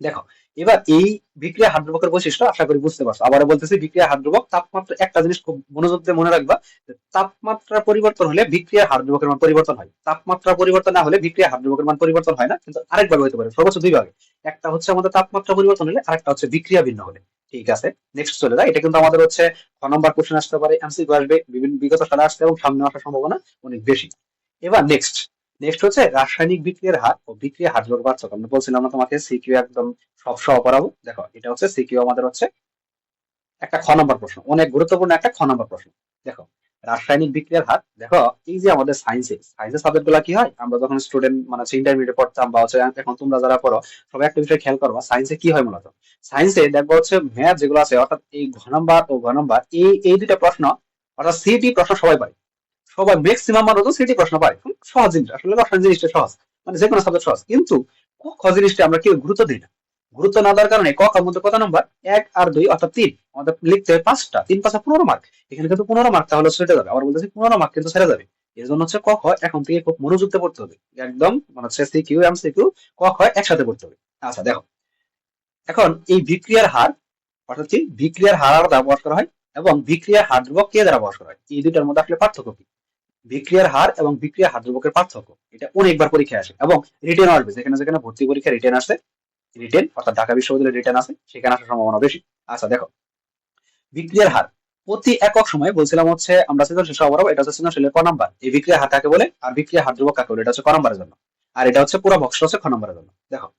দেখো, এবার এই বিক্রিয়া হার ধ্রুবকের বৈশিষ্ট্য আশা করি বুঝতে পারছো। আবারও বলতেছি, বিক্রিয়া হার ধ্রুবক তাপমাত্রা, একটা জিনিস খুব মনোযোগ দিয়ে মনে রাখবা, যে তাপমাত্রা পরিবর্তন হলে বিক্রিয়া হার ধ্রুবকের মান পরিবর্তন হয়, তাপমাত্রা পরিবর্তন না হলে বিক্রিয়া হার ধ্রুবকের মান পরিবর্তন হয় না। কিন্তু আরেকভাবে হতে পারে, সর্বোচ্চ দুই ভাগে, একটা হচ্ছে আমাদের তাপমাত্রা পরিবর্তন হলে, আরেকটা হচ্ছে বিক্রিয়া ভিন্ন হলে। ঠিক আছে, নেক্সট চলে যায়। এটা কিন্তু আমাদের হচ্ছে ক নম্বর কোশ্চেন আসতে পারে, এমসিকিউ আসবে, বিভিন্ন বিগত সালে আসতে এবং সামনে আসার সম্ভাবনা অনেক বেশি। এবার নেক্সট নেক্সট হচ্ছে রাসায়নিক বিক্রিয়ার হার ও বিক্রিয়া হার ধ্রুবক পার্থক্য। আমরা বলছিলাম না তোমাকে সিকিউ একদম সব সহ করাবো। দেখো, এটা হচ্ছে সিকিউ আমাদের হচ্ছে একটা খ নম্বর প্রশ্ন, অনেক গুরুত্বপূর্ণ একটা খ নম্বর প্রশ্ন। দেখো, রাসায়নিক বিক্রিয়ার হার। দেখো, এই যে আমাদের সায়েন্সের সাবজেক্ট গুলা কি হয়, আমরা যখন স্টুডেন্ট মানে ইন্টারমিডিয়েট পড়তাম বা হচ্ছে এখন তোমরা যারা পড়ো, সবাই একটা বিষয় খেয়াল করবা, সায়েন্সে কি হয় মূলত। সায়েন্সে দেখবো হচ্ছে ম্যাথ যেগুলো আছে, অর্থাৎ এই ঘ নাম্বার ও ঘ নাম্বার, এই এই দুইটা প্রশ্ন, অর্থাৎ সিটি প্রশ্ন সবাই পারে, সবাই ম্যাক্সিমাম মানুষ সিটি প্রশ্ন পারে। খুব সহজ জিনিস, আসলে রসায়ন জিনিসটা সহজ, মানে যে কোনো সাবজেক্ট সহজ। কিন্তু ক খ জিনিসটা আমরা কেউ গুরুত্ব দিই না। গুরুত্ব না দেওয়ার কারণে ক খার মধ্যে কত নাম্বার, 1 আর 2 অর্থাৎ 3, আমাদের লিখতে হয় 5টা, 3 5 15 মার্ক। এখানে কিন্তু 15 মার্ক তাহলে ছেড়ে যাবে, আবার বলতেছি 15 মার্ক কিন্তু ছেড়ে যাবে। এর জন্য হচ্ছে ক খ এখন থেকে খুব মনোযোগ দিয়ে পড়তে হবে, একদম মানে হচ্ছে সিকিউ এমসিকিউ ক খ একসাথে পড়তে হবে। আচ্ছা দেখো, এখন এই বিক্রিয়ার হার, অর্থাৎ কি বিক্রিয়ার হার আলাদা প্রকাশ করা হয় এবং বিক্রিয়ার হার ধ্রুবক কে দ্বারা প্রকাশ করা হয়, এই দুইটার মধ্যে আসলে পার্থক্য কি? বিক্রিয়ার হার এবং বিক্রিয়া হার ধ্রুবকের পার্থক্য, এটা অনেকবার পরীক্ষায় আসে এবং রিটেন আসবে, যেখানে যেখানে ভর্তি পরীক্ষা রিটেন আসে, রিটেন অর্থাৎ ঢাকা বিশ্ববিদ্যালয়ের রিটেন আছে, সেখানে আসার সম্ভাবনা বেশি। আচ্ছা দেখো, বিক্রিয়ার হার প্রতি একক সময়ে বলছিলাম হচ্ছে আমরা সৃজনশীল সহ বরাবর, এটা হচ্ছে সৃজনশীলের ক নাম্বার। এই বিক্রিয়া হার কাকে বলে আর বিক্রিয়া হার ধ্রুবক কাকে বলে, এটা হচ্ছে ক নাম্বারের জন্য, আর এটা হচ্ছে পুরো বক্স হচ্ছে খ নাম্বারের জন্য। দেখো,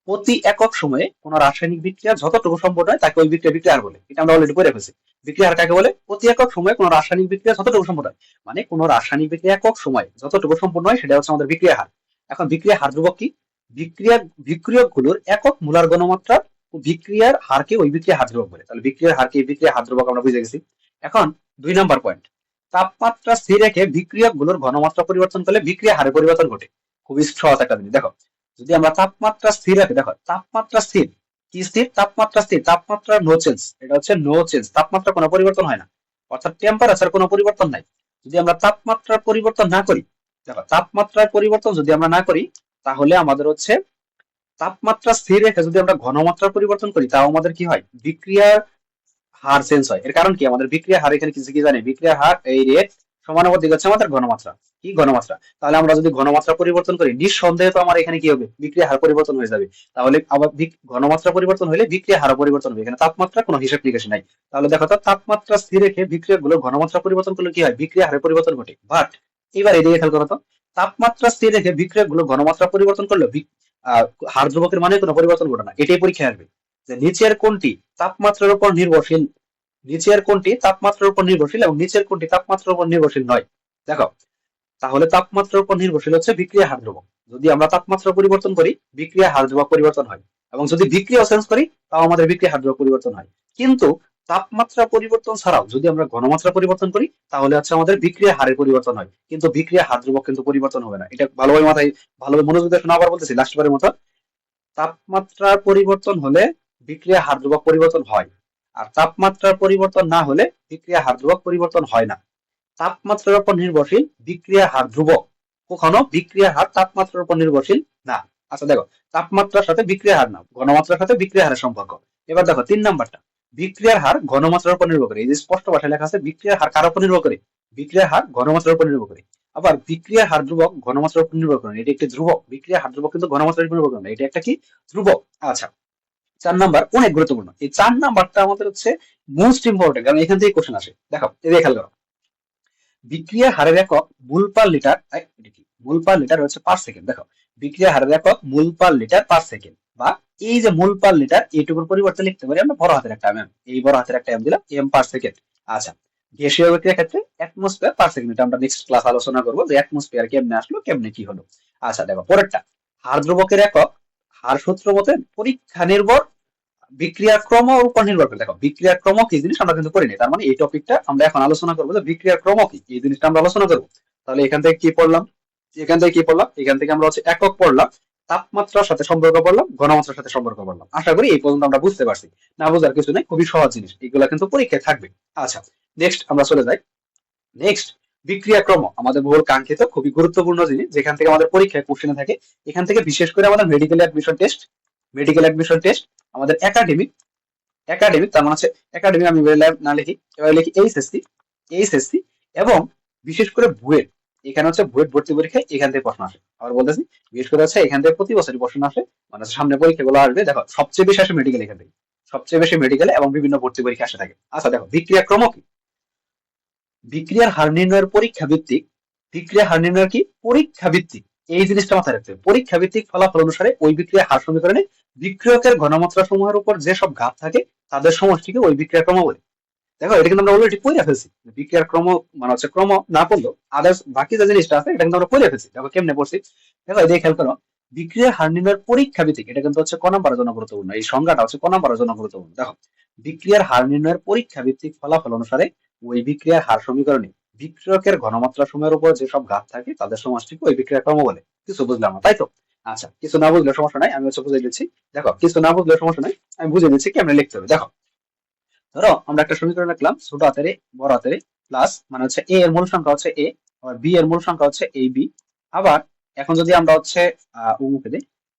প্রতি একক সময়ে কোন রাসায়নিক বিক্রিয়া যতটুকু সম্পন্ন হয় তাকে ওই বিক্রিয়া হার বলে, এটা আমরা অলরেডি পড়ে ফেলছি। বিক্রিয়া হার কাকে বলে, প্রতি একক সময়ে কোন রাসায়নিক বিক্রিয়া যতটুকু সম্পন্ন হয়, মানে কোন রাসায়নিক বিক্রিয়া একক সময় যতটুকু সম্পন্ন হয় সেটা হচ্ছে আমাদের বিক্রিয়া হার। এখন বিক্রিয়া হার ধ্রুবক কি? বিক্রিয়া বিক্রিয়ক গুলোর একক মোলার ঘনমাত্রা বিক্রিয়ার হারকে ওই বিক্রিয়া হার ধ্রুবক বলে। তাহলে বিক্রিয়ার হারকে বিক্রিয়া হার ধ্রুবক আমরা বুঝে গেছি। এখন 2 নম্বর পয়েন্ট, তাপমাত্রা স্থির রেখে বিক্রিয়ক গুলোর ঘনমাত্রা পরিবর্তন করলে বিক্রিয়া হারে পরিবর্তন ঘটে। খুবই সহজ একটা জিনিস। দেখো, যদি আমরা তাপমাত্রা স্থির রাখি, দেখো তাপমাত্রা স্থির, কি স্থির? তাপমাত্রা স্থির, তাপমাত্রা নো চেঞ্জ, এটা হচ্ছে নো চেঞ্জ, তাপমাত্রা কোনো পরিবর্তন হয় না, অর্থাৎ টেম্পারেচার কোনো পরিবর্তন নাই। যদি আমরা তাপমাত্রার পরিবর্তন না করি, দেখো তাপমাত্রার পরিবর্তন যদি আমরা না করি, তাহলে আমাদের হচ্ছে তাপমাত্রা স্থির রেখে যদি আমরা ঘনমাত্রার পরিবর্তন করি, তাও আমাদের কি হয়, বিক্রিয়ার হার চেঞ্জ হয়। এর কারণ কি, আমাদের বিক্রিয়া হার এখানে কিছু কি জানি, বিক্রিয়া হার এই রেট সমানুপাতিক হচ্ছে আমাদের ঘনমাত্রা। কি ঘনমাত্রা? তাহলে আমরা যদি ঘনমাত্রা পরিবর্তন করি, নিঃসন্দেহে তো আমার এখানে কি হবে, বিক্রিয়া হার পরিবর্তন হয়ে যাবে। তাহলে আবার ঘনমাত্রা পরিবর্তন হলে বিক্রিয়া হার পরিবর্তন হবে, এখানে তাপমাত্রা কোনো হিসাব নিকাশ নাই। তাহলে দেখো তো, তাপমাত্রা স্থির রেখে বিক্রিয়া গুলো ঘনমাত্রা পরিবর্তন করলে কি হয়, বিক্রিয়া হারে পরিবর্তন ঘটে। বাট এবার এদিকে খেয়াল করো তো, তাপমাত্রা স্থির রেখে বিক্রিয়া গুলো ঘনমাত্রা পরিবর্তন করলে হার ধ্রুবকের মানে কোনো পরিবর্তন ঘটে না। এটাই পরীক্ষায় আসবে, যে নিচের কোনটি তাপমাত্রার উপর নির্ভরশীল, নিচের কোনটি তাপমাত্রার উপর নির্ভরশীল এবং নিচের কোনটি তাপমাত্রার উপর নির্ভরশীল নয়। দেখো, তাহলে তাপমাত্রার উপর নির্ভরশীল হচ্ছে বিক্রিয়া হার ধ্রুবক। যদি আমরা তাপমাত্রা পরিবর্তন করি, বিক্রিয়া হার ধ্রুবক পরিবর্তন হয়, এবং যদি বিক্রিয়া চেঞ্জ করি, তাও আমাদের বিক্রিয়া হার ধ্রুবক পরিবর্তন হয়। কিন্তু তাপমাত্রা পরিবর্তন ছাড়াও যদি আমরা ঘনমাত্রা পরিবর্তন করি, তাহলে হচ্ছে আমাদের বিক্রিয়া হারের পরিবর্তন হয়, কিন্তু বিক্রিয়া হার ধ্রুবক কিন্তু পরিবর্তন হবে না। এটা ভালোভাবে মাথায়, ভালোভাবে মনোযোগ দিয়ে শোনা, আবার বলতেছি লাস্টবারের মতো, তাপমাত্রার পরিবর্তন হলে বিক্রিয়া হার ধ্রুবক পরিবর্তন হয়, আর তাপমাত্রার পরিবর্তন না হলে বিক্রিয়া হার ধ্রুবক পরিবর্তন হয় না। তাপমাত্রার উপর নির্ভরশীল বিক্রিয়া হার ধ্রুবক, কখনো বিক্রিয়া হার তাপমাত্রার উপর নির্ভরশীল না। আচ্ছা দেখো, তাপমাত্রার সাথে বিক্রিয়া হার না, ঘনমাত্রার সাথে বিক্রিয়া হারের সম্পর্ক। এবার দেখো 3 নাম্বারটা, বিক্রিয়ার হার ঘনমাত্রার উপর নির্ভর করে। এই যে স্পষ্ট ভাষায় লেখা আছে, বিক্রিয়ার হার কার উপর নির্ভর করে, বিক্রিয়ার হার ঘনমাত্রার উপর নির্ভর করে। আবার বিক্রিয়ার হার ধ্রুবক ঘনমাত্রার উপর নির্ভর করে না, এটা একটি ধ্রুবক। বিক্রিয়ার হার ধ্রুবক কিন্তু ঘনমাত্রার উপর নির্ভর করে না, এটা একটা কি, ধ্রুবক। আচ্ছা, 4 নাম্বার অনেক গুরুত্বপূর্ণ। এই 4 নাম্বারটা আমাদের হচ্ছে মোস্ট ইম্পর্টেন্ট, কারণ এখান থেকে কোশ্চেন আসে। দেখো, এই খেয়াল করো, বিক্রিয়া হারের একক মোল পার লিটার, এটা কি, মোল পার লিটার হচ্ছে পার সেকেন্ড। দেখো, বিক্রিয়া হারের একক mole per litre per second, বা এই যে মোল পার লিটার, এইটুকুর পরিবর্তে লিখতে পারি আমরা বড় হাতের একটা এম, এই বড় হাতের একটা এম দিলাম, এম পার সেকেন্ড। আচ্ছা, গ্যাসীয় বিক্রিয়ার ক্ষেত্রে অ্যাটমোস্ফিয়ার পার সেকেন্ড, এটা আমরা নেক্সট ক্লাস আলোচনা করবো যে অ্যাটমোস্ফিয়ার কেমনে আসলো, কেমনে কি হলো। আচ্ছা দেখো, পরেরটা, হার ধ্রুবকের একক হার সূত্র মতে পরীক্ষা নির্ভর বিক্রিয়ার ক্রম উপর নির্ভর করে। দেখো, বিক্রিয়ার ক্রম কি জিনিস আমরা কিন্তু করিনি, তার মানে এই টপিকটা আমরা এখন আলোচনা করবো যে বিক্রিয়ার ক্রম কি, এই জিনিসটা আমরা আলোচনা করবো। তাহলে এখান থেকে কি পড়লাম, এখান থেকে কি পড়লাম, এখান থেকে আমরা হচ্ছে একক পড়লাম, তাপমাত্রার সাথে সম্পর্ক পড়লাম, ঘনমাত্রার সাথে সম্পর্ক পড়লাম। আশা করি এই পর্যন্ত আমরা বুঝতে পারছি, না বোঝার কিছু নেই, খুবই সহজ জিনিস, এগুলা কিন্তু পরীক্ষায় থাকবে। আচ্ছা, নেক্সট আমরা চলে যাই। নেক্সট বিক্রিয়া ক্রম আমাদের বহুল কাঙ্ক্ষিত খুবই গুরুত্বপূর্ণ জিনিস, যেখান থেকে আমাদের পরীক্ষায় কোশ্চেনে থাকে। এখান থেকে বিশেষ করে আমাদের মেডিকেল অ্যাডমিশন টেস্ট, আমাদের একাডেমিক, তার মানে হচ্ছে একাডেমি আমি না লিখি, এবার লিখি এইচএসসি এবং বিশেষ করে বুয়েট। এখানে হচ্ছে বুয়েট ভর্তি পরীক্ষায় এখান থেকে প্রশ্ন আসে। আবার বলতেছি বিশেষ করে হচ্ছে এখান থেকে প্রতি বছরই প্রশ্ন আসে, মানে সামনে পরীক্ষাগুলো আসবে। দেখো সবচেয়ে বেশি আসে মেডিকেল, এখান থেকে সবচেয়ে বেশি মেডিকেল এবং বিভিন্ন ভর্তি পরীক্ষা আসে থাকে। আচ্ছা দেখো বিক্রিয়া ক্রম কি, বিক্রিয়ার হার নির্ণয়ের পরীক্ষা ভিত্তিক, বিক্রিয়া হার নির্ণয়ের কি পরীক্ষা ভিত্তিক, এই জিনিসটা মাথায় রাখতে হবে। পরীক্ষা ভিত্তিক ফলাফল অনুসারে ওই বিক্রিয়া হার সমীকরণে বিক্রিয়কের ঘনমাত্রা সমূহের উপর যেসব ঘাত থাকে তাদের সমষ্টিকে ওই বিক্রিয়া ক্রম বলে। দেখো এটা কিন্তু আমরা অলরেডি পড়ে ফেলছি, বিক্রিয়ার ক্রম মানে হচ্ছে ক্রম না পড়লেও আদার্স বাকি যে জিনিসটা আছে এটা কিন্তু আমরা পড়ে ফেলছি। দেখো কেমনে পড়ছি, দেখো এই খেয়াল করো, বিক্রিয়ার হার নির্ণয়ের পরীক্ষা ভিত্তিক, এটা কিন্তু হচ্ছে ক নাম্বারের জন্য গুরুত্বপূর্ণ, এই সংজ্ঞাটা হচ্ছে ক নাম্বারের জন্য গুরুত্বপূর্ণ। দেখো বিক্রিয়ার হার নির্ণয়ের পরীক্ষা ভিত্তিক ফলাফল অনুসারে ওই বিক্রিয়ার হার সমীকরণে বিক্রিয়কের ঘনমাত্রা সময়ের উপর যেসব ঘাত থাকে তাদের সমষ্টিকে ওই বিক্রিয়া ক্রম বলে। কিছু বুঝলাম না তাই তো? আচ্ছা কিছু না বুঝলে সমস্যা নাই, আমি হচ্ছে বুঝিয়ে দিচ্ছি। দেখো কিছু না বুঝলে সমস্যা নাই, আমি বুঝিয়ে দিচ্ছি কেমনে লিখতে হবে। দেখো ধরো আমরা একটা সমীকরণ লিখলাম ছোট হাতের বড় হাতের প্লাস, মানে হচ্ছে এ এর মূল সংখ্যা হচ্ছে এ, আবার বি এর মূল সংখ্যা হচ্ছে এই বি। আবার এখন যদি আমরা হচ্ছে উমুকে দিই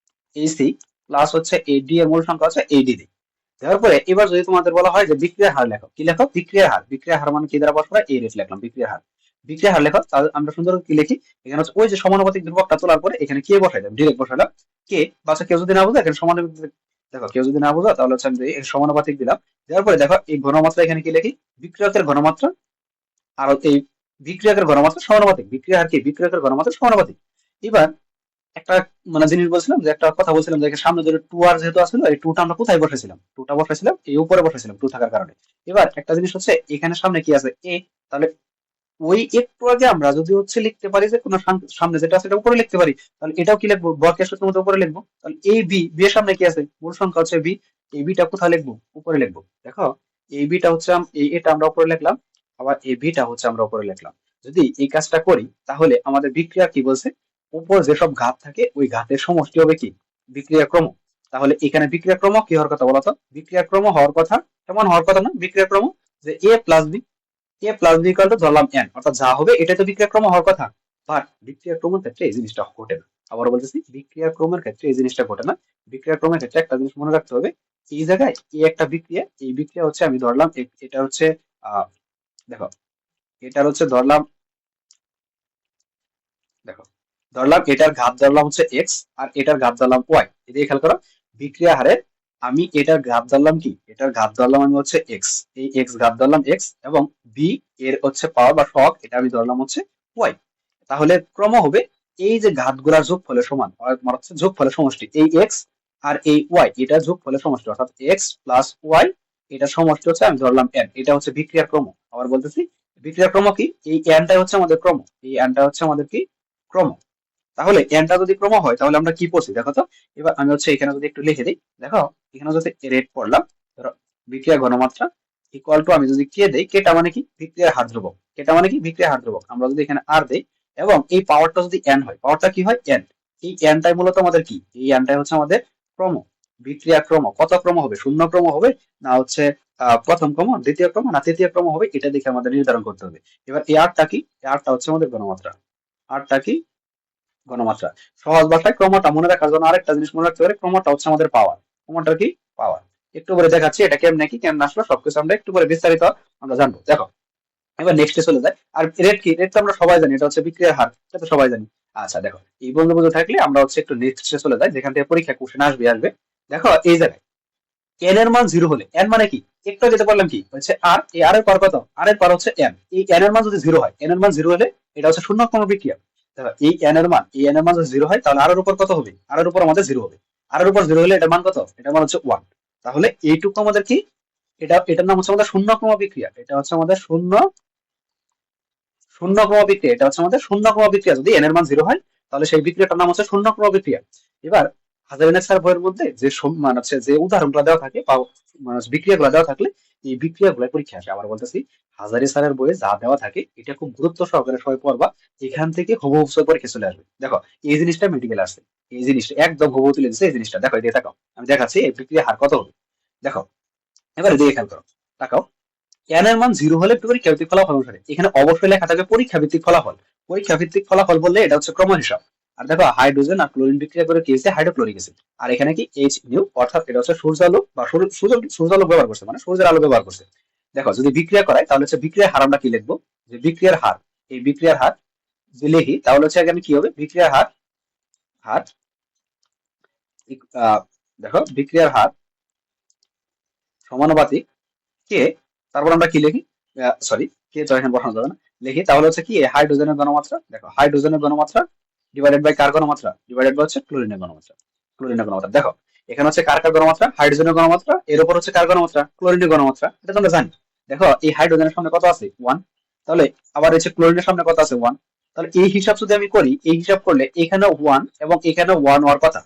এই সি, প্লাস হচ্ছে এই ডি এর মূল সংখ্যা হচ্ছে এই ডি দিই। দেওয়ার পরে এবার যদি তোমাদের বলা হয় যে বিক্রিয়ার হার লেখো, কি লেখো? বিক্রিয়ার হার মানে কি দ্বারা প্রকাশ করা, এই রেট লিখলাম বিক্রিয়ার হার লেখো। তাহলে আমরা সুন্দর কি লিখি, এখানে হচ্ছে ওই যে সমানুপাতিক ধ্রুবকটা তোলার পরে এখানে কে বসাই দিলাম, ডিরেক্ট বসাইলাম কে। বাচ্চা কেউ যদি না বুঝে এখানে সমানুপাতিক, দেখো কেউ যদি না বুঝো তাহলে হচ্ছে আমি সমানুপাতিক দিলাম। দেওয়ার পরে দেখো এই ঘনমাত্রা এখানে কি লিখি, বিক্রিয়কের ঘনমাত্রা, আর এই বিক্রিয়কের ঘনমাত্রা সমানুপাতিক, বিক্রিয়কের ঘনমাত্রা সমানুপাতিক। এবার একটা মানে জিনিস বলছিলাম, যে একটা কথা বলছিলাম যে সামনে ধরে টু আর যেহেতু আসলে এই টুটা আমরা কোথায় বসাইছিলাম, এই উপরে বসাইছিলাম টু থাকার কারণে। এবার একটা জিনিস হচ্ছে এখানে সামনে কি আছে এ, তাহলে ওই একটু আগে আমরা যদি হচ্ছে লিখতে পারি যে কোনো সামনে যেটা আছে এটা উপরে লিখতে পারি, তাহলে এটাও কি লিখবো, বর্গের সূত্রের মধ্যে উপরে লিখবো। তাহলে এই বি এর সামনে কি আছে, মূল সংখ্যা হচ্ছে বি, এই বিটা কোথায় লিখবো, উপরে লিখবো। দেখো এই বিটা হচ্ছে এটা আমরা উপরে লিখলাম, আবার এই বিটা হচ্ছে আমরা উপরে লিখলাম। যদি এই কাজটা করি তাহলে আমাদের বিক্রিয়া কি বলছে, উপর যেসব ঘাত থাকে ওই ঘাতের সমষ্টি হবে কি বিক্রিয়া ক্রম। তাহলে এখানে বিক্রিয়া ক্রম কি হওয়ার কথা বলতো, বিক্রিয়া ক্রম হওয়ার কথা, কেমন হওয়ার কথা না, বিক্রিয়া ক্রম যে এ প্লাস বি ইকুয়াল টু ধরলাম এন, অর্থাৎ যা হবে এটাই তো বিক্রিয়াক্রম হওয়ার কথা। বাট বিক্রিয়াক্রমের ক্ষেত্রে এই জিনিসটা ঘটে না। আবার বলতেছি বিক্রিয়াক্রমের ক্ষেত্রে এই জিনিসটা ঘটে না। বিক্রিয়াক্রমের ক্ষেত্রে একটা জিনিস মনে রাখতে হবে, এই জায়গায় এই একটা বিক্রিয়া, এই বিক্রিয়া হচ্ছে আমি ধরলাম এটা হচ্ছে দেখো এটার হচ্ছে ধরলাম, দেখো ধরলাম এটার ঘাত ধরলাম হচ্ছে এক্স, আর এটার ঘাত ধরলাম ওয়াই। এদিকে খেয়াল করো বিক্রিয়া হারে আমি এটার ঘাত ধরলাম কি, এটার ঘাত ধরলাম আমি হচ্ছে এক্স, এই এক্স ঘাত ধরলাম এক্স, এবং বি এর হচ্ছে পাওয়ার বা শক এটা আমি ধরলাম হচ্ছে ওয়াই। তাহলে ক্রম হবে এই যে ঘাতগুলার যোগফলের সমান, মানে হচ্ছে যোগফলের সমষ্টি, এই এক্স আর এই ওয়াই এটা যোগফলের সমষ্টি, অর্থাৎ এক্স প্লাস ওয়াই এটা সমষ্টি হচ্ছে আমি ধরলাম এন, এটা হচ্ছে বিক্রিয়ার ক্রম। আবার বলতেছি বিক্রিয়ার ক্রম কি, এই এনটাই হচ্ছে আমাদের ক্রম, এই এনটা হচ্ছে আমাদের কি ক্রম। তাহলে এনটা যদি ক্রম হয় তাহলে আমরা কি পড়ছি দেখো তো। এবার আমি হচ্ছে এখানে যদি একটু লিখে দিই, দেখো এখানে যদি রেট পড়লাম, ধরো বিক্রিয়া ঘনমাত্রা ইকুয়াল টু আমি যদি কে দেই, কেটা মানে কি বিক্রিয়ার হার ধ্রুবক, কেটা মানে কি বিক্রিয়ার হার ধ্রুবক, আমরা যদি এখানে আর দেই এবং এই পাওয়ারটা যদি এন হয়, পাওয়ারটা কি হয় এন, এই এনটাই মূলত আমাদের কি, এই এনটাই হচ্ছে আমাদের ক্রম। বিক্রিয়া ক্রম কত ক্রম হবে, শূন্য ক্রম হবে না হচ্ছে প্রথম ক্রম, দ্বিতীয় ক্রম না তৃতীয় ক্রম হবে, এটা দেখে আমাদের নির্ধারণ করতে হবে। এবার এই আরটা কি, এই আরটা হচ্ছে আমাদের ঘনমাত্রা, আরটা কি ঘনমাত্রা। সহজ ভাষায় ক্রমটা মনে রাখার জন্য আরেকটা জিনিস মনে রাখতে পারে, ক্রমটা হচ্ছে আমাদের পাওয়ার, ক্রমটা কি পাওয়ার। একটু পরে দেখাচ্ছি এটা কেমনে আসলো সবকিছু আমরা একটু পরে বিস্তারিত আমরা জানবো। দেখো এবার নেক্সটে চলে যায়। আর রেট কি, রেট তো আমরা সবাই জানি, এটা হচ্ছে বিক্রিয়ার হার, এটা তো সবাই জানি। আচ্ছা দেখো এই বন্ধু বুঝে থাকলে আমরা হচ্ছে একটু নেক্সটে চলে যাই, যেখান থেকে পরীক্ষা কোশ্চেন আসবে। দেখো এই জায়গায় এন এর মান 0 হলে, এন মানে কি একটু যেতে পারলাম কি হচ্ছে আর, এই আর এর পার কত, আর এর পার হচ্ছে এন, এই এন এর মান যদি 0 হয়, এন এর মান 0 হলে এটা হচ্ছে শূন্য ক্রম বিক্রিয়া। দেখো এই এন এর মান যদি 0 হয় তাহলে আর এর উপর কত হবে, আর এর উপর আমাদের 0 হবে, আর এর উপর 0 হলে এটার মান কত, এটার মান হচ্ছে 1। তাহলে এইটুকু আমাদের কি, এটার নাম হচ্ছে আমাদের শূন্য ক্রম বিক্রিয়া, এটা হচ্ছে আমাদের শূন্য শূন্য ক্রম বিক্রিয়া, এটা হচ্ছে আমাদের শূন্য ক্রম বিক্রিয়া। যদি এন এর মান 0 হয় তাহলে সেই বিক্রিয়াটার নাম হচ্ছে শূন্য ক্রম বিক্রিয়া। এবার হাজারিনাক স্যার বইয়ের মধ্যে যে মানে হচ্ছে যে উদাহরণগুলো দেওয়া থাকে বা মানে বিক্রিয়াগুলো দেওয়া থাকলে এই বিক্রিয়াগুলো পরীক্ষা আসে। আবার বলতেছি হাজারি স্যারের বইয়ে যা দেওয়া থাকে এটা খুব গুরুত্ব সহকারে সবাই পড়বা, এখান থেকে হুবহু পরীক্ষা চলে আসবে। দেখো এই জিনিসটা মেডিকেল আসছে, এই জিনিসটা একদম হুবহু তুলে দিচ্ছে, এই জিনিসটা দেখো এটা তাকাও, আমি দেখাচ্ছি এই বিক্রিয়া হার কত হবে। দেখো এবার এদিকে খেয়াল করো, তাকাও এন এর মান 0 হলে পরীক্ষা ভিত্তিক ফলাফল অনুসারে এখানে অবশ্যই লেখা থাকবে পরীক্ষা ভিত্তিক ফলাফল। পরীক্ষা ভিত্তিক ফলাফল বললে এটা হচ্ছে ক্রম হিসাব। আর দেখো হাইড্রোজেন আর ক্লোরিন বিক্রিয়া করে কি হয়েছে, হাইড্রোক্লোরিক অ্যাসিড। আর এখানে কি এইচ নিউ, অর্থাৎ এটা হচ্ছে সূর্যালোক বা সূর্যালোক ব্যবহার করছে, মানে সূর্যের আলো ব্যবহার করছে। দেখো যদি বিক্রিয়া করায় তাহলে হচ্ছে বিক্রিয়ার হার আমরা কি লিখবো, যে বিক্রিয়ার হার, এই বিক্রিয়ার হার যদি লিখি তাহলে হচ্ছে এখানে কি হবে, বিক্রিয়ার হার, হার আহ, দেখো বিক্রিয়ার হার সমানুপাতিক কে, তারপর আমরা কি লিখি, সরি কে তো এখানে বসানো যাবে না, লিখি তাহলে হচ্ছে কি হাইড্রোজেনের ঘনমাত্রা, দেখো হাইড্রোজেনের ঘনমাত্রা ডিভাইডেড বাই কার ঘনমাত্রা, ডিভাইডেড বাই হচ্ছে ক্লোরিনের ঘনমাত্রা, ক্লোরিনের ঘনমাত্রা। দেখো এখানে হচ্ছে কার কার ঘনমাত্রা, হাইড্রোজেনের ঘনমাত্রা, এর উপর হচ্ছে কার ঘনমাত্রা, ক্লোরিনের ঘনমাত্রা, এটা তো আমরা জানি। দেখো এই হাইড্রোজেনের সামনে কত আছে, 1, তাহলে আবার হচ্ছে ক্লোরিনের সামনে কত আছে, 1, তাহলে এই হিসাব যদি আমি করি, এই হিসাব করলে এখানেও 1 এবং এখানেও 1 হওয়ার কথা,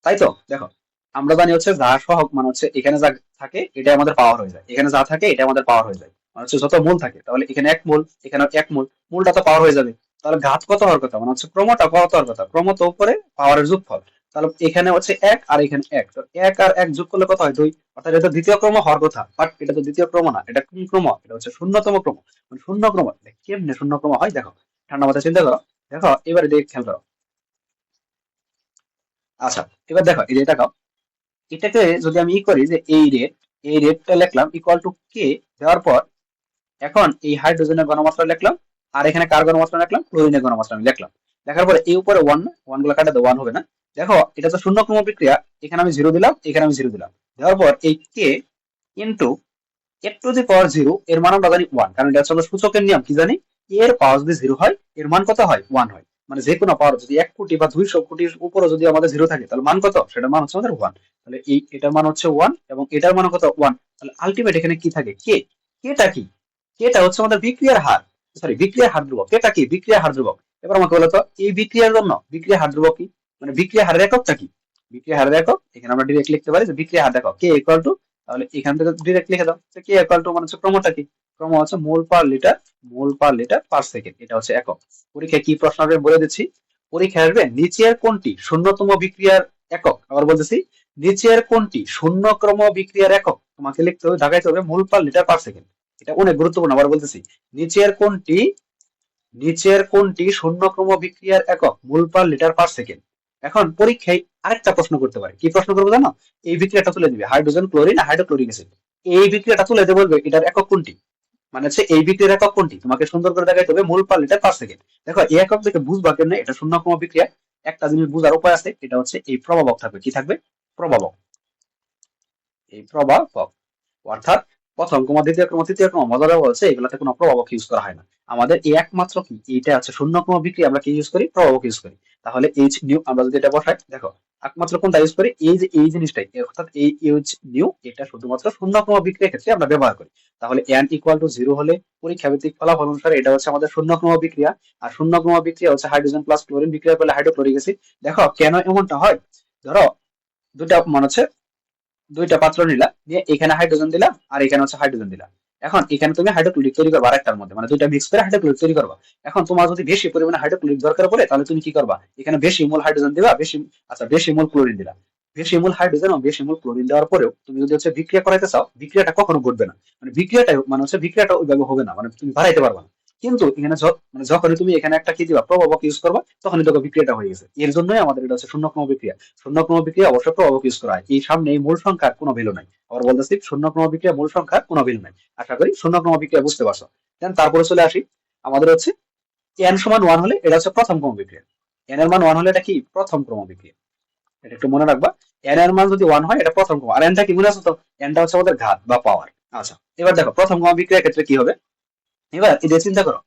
তাই তো। দেখো আমরা জানি হচ্ছে যা সহগ মানে হচ্ছে এখানে যা থাকে এটা আমাদের পাওয়ার হয়ে যায়, এখানে যা থাকে এটা আমাদের পাওয়ার হয়ে যায়, মানে হচ্ছে যত মূল থাকে, তাহলে এখানে 1 মোল, এখানে 1 মোল, মূলটা তো পাওয়ার হয়ে যাবে। তাহলে ঘাত কত হওয়ার কথা, মানে হচ্ছে ক্রমটা কত হওয়ার কথা, ক্রম তো উপরে পাওয়ারের যোগফল। তাহলে এখানে হচ্ছে 1 আর এখানে 1, তো 1 আর 1 যোগ করলে কত হয়, 2, অর্থাৎ এটা তো দ্বিতীয় ক্রম হওয়ার কথা, বাট এটা তো দ্বিতীয় ক্রম না, এটা কোন ক্রম, এটা হচ্ছে শূন্যতম ক্রম। মানে শূন্য ক্রম, কেমনে শূন্য ক্রম হয় দেখো, ঠান্ডা মাথায় চিন্তা করো। দেখো এবারে দেখে খেয়াল করো। আচ্ছা এবার দেখো এই যে এটা, এটাকে যদি আমি করি যে এই রেটটা লিখলাম ইকুয়াল টু কে দেওয়ার পর, এখন এই হাইড্রোজেনের ঘনমাত্রা লিখলাম, আর এখানে কার ঘনমাত্রা লিখলাম, ক্লোরিনের ঘনমাত্রা আমি লিখলাম। লেখার পরে এই উপরে 1, না 1 গুলো কাটাতে 1 হবে না। দেখো এটা তো শূন্য ক্রম বিক্রিয়া, এখানে আমি 0 দিলাম, এখানে আমি 0 দিলাম, দেওয়ার পর এই কে ইন্টু এর টু দি পাওয়ার 0, এর মান আমরা জানি 1, কারণ এটা হচ্ছে সূচকের নিয়ম, কি জানি, এর পাওয়ার যদি 0 হয় এর মান কত হয়, 1 হয়। মানে যে কোনো পাওয়ার যদি 1 কোটি বা 200 কোটির উপরে যদি আমাদের 0 থাকে তাহলে মান কত, সেটার মান হচ্ছে আমাদের 1। তাহলে এই এটার মান হচ্ছে 1 এবং এটার মান কত, 1। তাহলে আলটিমেট এখানে কি থাকে, কে, কেটা কি, কেটা হচ্ছে আমাদের বিক্রিয়ার হার, সরি বিক্রিয়ার হার ধ্রুবক, কেটা কি বিক্রিয়ার হার ধ্রুবক। এবার আমাকে বলো তো এই বিক্রিয়ার জন্য বিক্রিয়া হার ধ্রুবক কি, মানে বিক্রিয়া হারের এককটা কি, বিক্রিয়া হারের একক এখানে আমরা ডিরেক্ট লিখতে পারি যে বিক্রিয়া হার দেখো কে ইকুয়াল টু, তাহলে এখান থেকে ডিরেক্ট লিখে দাও যে কে ইকুয়াল টু মানে হচ্ছে ক্রমটা কি, ক্রম হচ্ছে মোল পার লিটার, মোল পার লিটার পার সেকেন্ড, এটা হচ্ছে একক। পরীক্ষায় কি প্রশ্ন আসবে বলে দিচ্ছি, পরীক্ষায় আসবে নিচের কোনটি শূন্যতম বিক্রিয়ার একক, আবার বলতেছি নিচের কোনটি শূন্যক্রম বিক্রিয়ার একক, তোমাকে লিখতে হবে, দাগাইতে হবে মোল পার লিটার পার সেকেন্ড। এটা অনেক গুরুত্বপূর্ণ, আবার বলতেছি নিচের কোনটি, নিচের কোনটি শূন্যক্রম বিক্রিয়ার একক, mole per litre per second. এখন পরীক্ষায় আরেকটা প্রশ্ন করতে পারে, কি প্রশ্ন করবো জানো, এই বিক্রিয়াটা তুলে দিবে হাইড্রোজেন ক্লোরিন হাইড্রোক্লোরিক অ্যাসিড, এই বিক্রিয়াটা তুলে দিয়ে বলবে এটার একক কোনটি, মানে হচ্ছে এই বিক্রিয়ার একক কোনটি, তোমাকে সুন্দর করে দেখাইতে হবে মোল পার লিটার পার সেকেন্ড। দেখো এই একক থেকে বুঝবা কেমনে এটা শূন্যক্রম বিক্রিয়া, একটা জিনিস বুঝার উপায় আছে, এটা হচ্ছে এই প্রভাবক থাকবে, কি থাকবে, প্রভাবক, এই প্রভাবক, অর্থাৎ প্রথম ক্রম দ্বিতীয় ক্রম তৃতীয় ক্রম মজাটা বলছে এগুলাতে কোনো প্রভাবক ইউজ করা হয় না। আমাদের এই একমাত্র কি এইটা হচ্ছে শূন্য ক্রম বিক্রিয়া, আমরা কি ইউজ করি, প্রভাবক ইউজ করি। তাহলে এইচ নিউ আমরা যদি এটা বসাই, দেখো একমাত্র কোনটা ইউজ করি, এই যে এই জিনিসটাই, অর্থাৎ এই এইচ নিউ, এটা শুধুমাত্র শূন্য ক্রম বিক্রিয়ার ক্ষেত্রে আমরা ব্যবহার করি। তাহলে n ইকুয়াল টু 0 হলে পরীক্ষা ভিত্তিক ফলাফল অনুসারে এটা হচ্ছে আমাদের শূন্য ক্রম বিক্রিয়া। আর শূন্য ক্রম বিক্রিয়া হচ্ছে হাইড্রোজেন প্লাস ক্লোরিন বিক্রিয়া করলে হাইড্রোক্লোরিক অ্যাসিড। দেখো কেন এমনটা হয়, ধরো দুটা মানে হচ্ছে দুইটা পাত্র নিলা, দিয়ে এখানে হাইড্রোজেন দিলা আর এখানে হচ্ছে হাইড্রোজেন দিলা। এখন এখানে তুমি হাইড্রোক্লোরিক তৈরি করবা আরেকটার মধ্যে, মানে দুইটা মিক্স করে হাইড্রোক্লোরিক তৈরি করবা। এখন তোমার যদি বেশি পরিমাণে হাইড্রোক্লোরিক দরকার পড়ে তাহলে তুমি কি করবা, এখানে বেশি মোল হাইড্রোজেন দিবা, বেশি, আচ্ছা বেশি মোল ক্লোরিন দিলা। বেশি মোল হাইড্রোজেন ও বেশি মোল ক্লোরিন দেওয়ার পরেও তুমি যদি হচ্ছে বিক্রিয়া করাইতে চাও, বিক্রিয়াটা কখনো ঘটবে না, মানে বিক্রিয়াটা মানে হচ্ছে বিক্রিয়াটা ওইভাবে হবে না, মানে তুমি বাড়াইতে পারবা না। কিন্তু এখানে মানে যখনই তুমি এখানে একটা কি দিবা, প্রভাবক ইউজ করবা, তখনই দেখো বিক্রিয়াটা হয়ে গেছে। এর জন্যই আমাদের এটা হচ্ছে শূন্যক্রম বিক্রিয়া। শূন্যক্রম বিক্রিয়া অবশ্যই প্রভাবক ইউজ করা হয়, এই সামনে এই মূল সংখ্যার কোনো ভ্যালু নাই। আবার বলতেছি শূন্যক্রম বিক্রিয়া মূল সংখ্যার কোনো ভ্যালু নাই। আশা করি শূন্যক্রম বিক্রিয়া বুঝতে পারছো। দেন তারপরে চলে আসি, আমাদের হচ্ছে n সমান 1 হলে এটা হচ্ছে প্রথম ক্রম বিক্রিয়া, n এর মান 1 হলে এটা কি প্রথম ক্রম বিক্রিয়া, এটা একটু মনে রাখবা। n এর মান যদি 1 হয় এটা প্রথম ক্রম, আর n টা কি মনে আছে তো, n টা হচ্ছে আমাদের ঘাত বা পাওয়ার। আচ্ছা এবার দেখো প্রথম ক্রম বিক্রিয়ার ক্ষেত্রে কি হবে, এবার এই চিন্তা করো,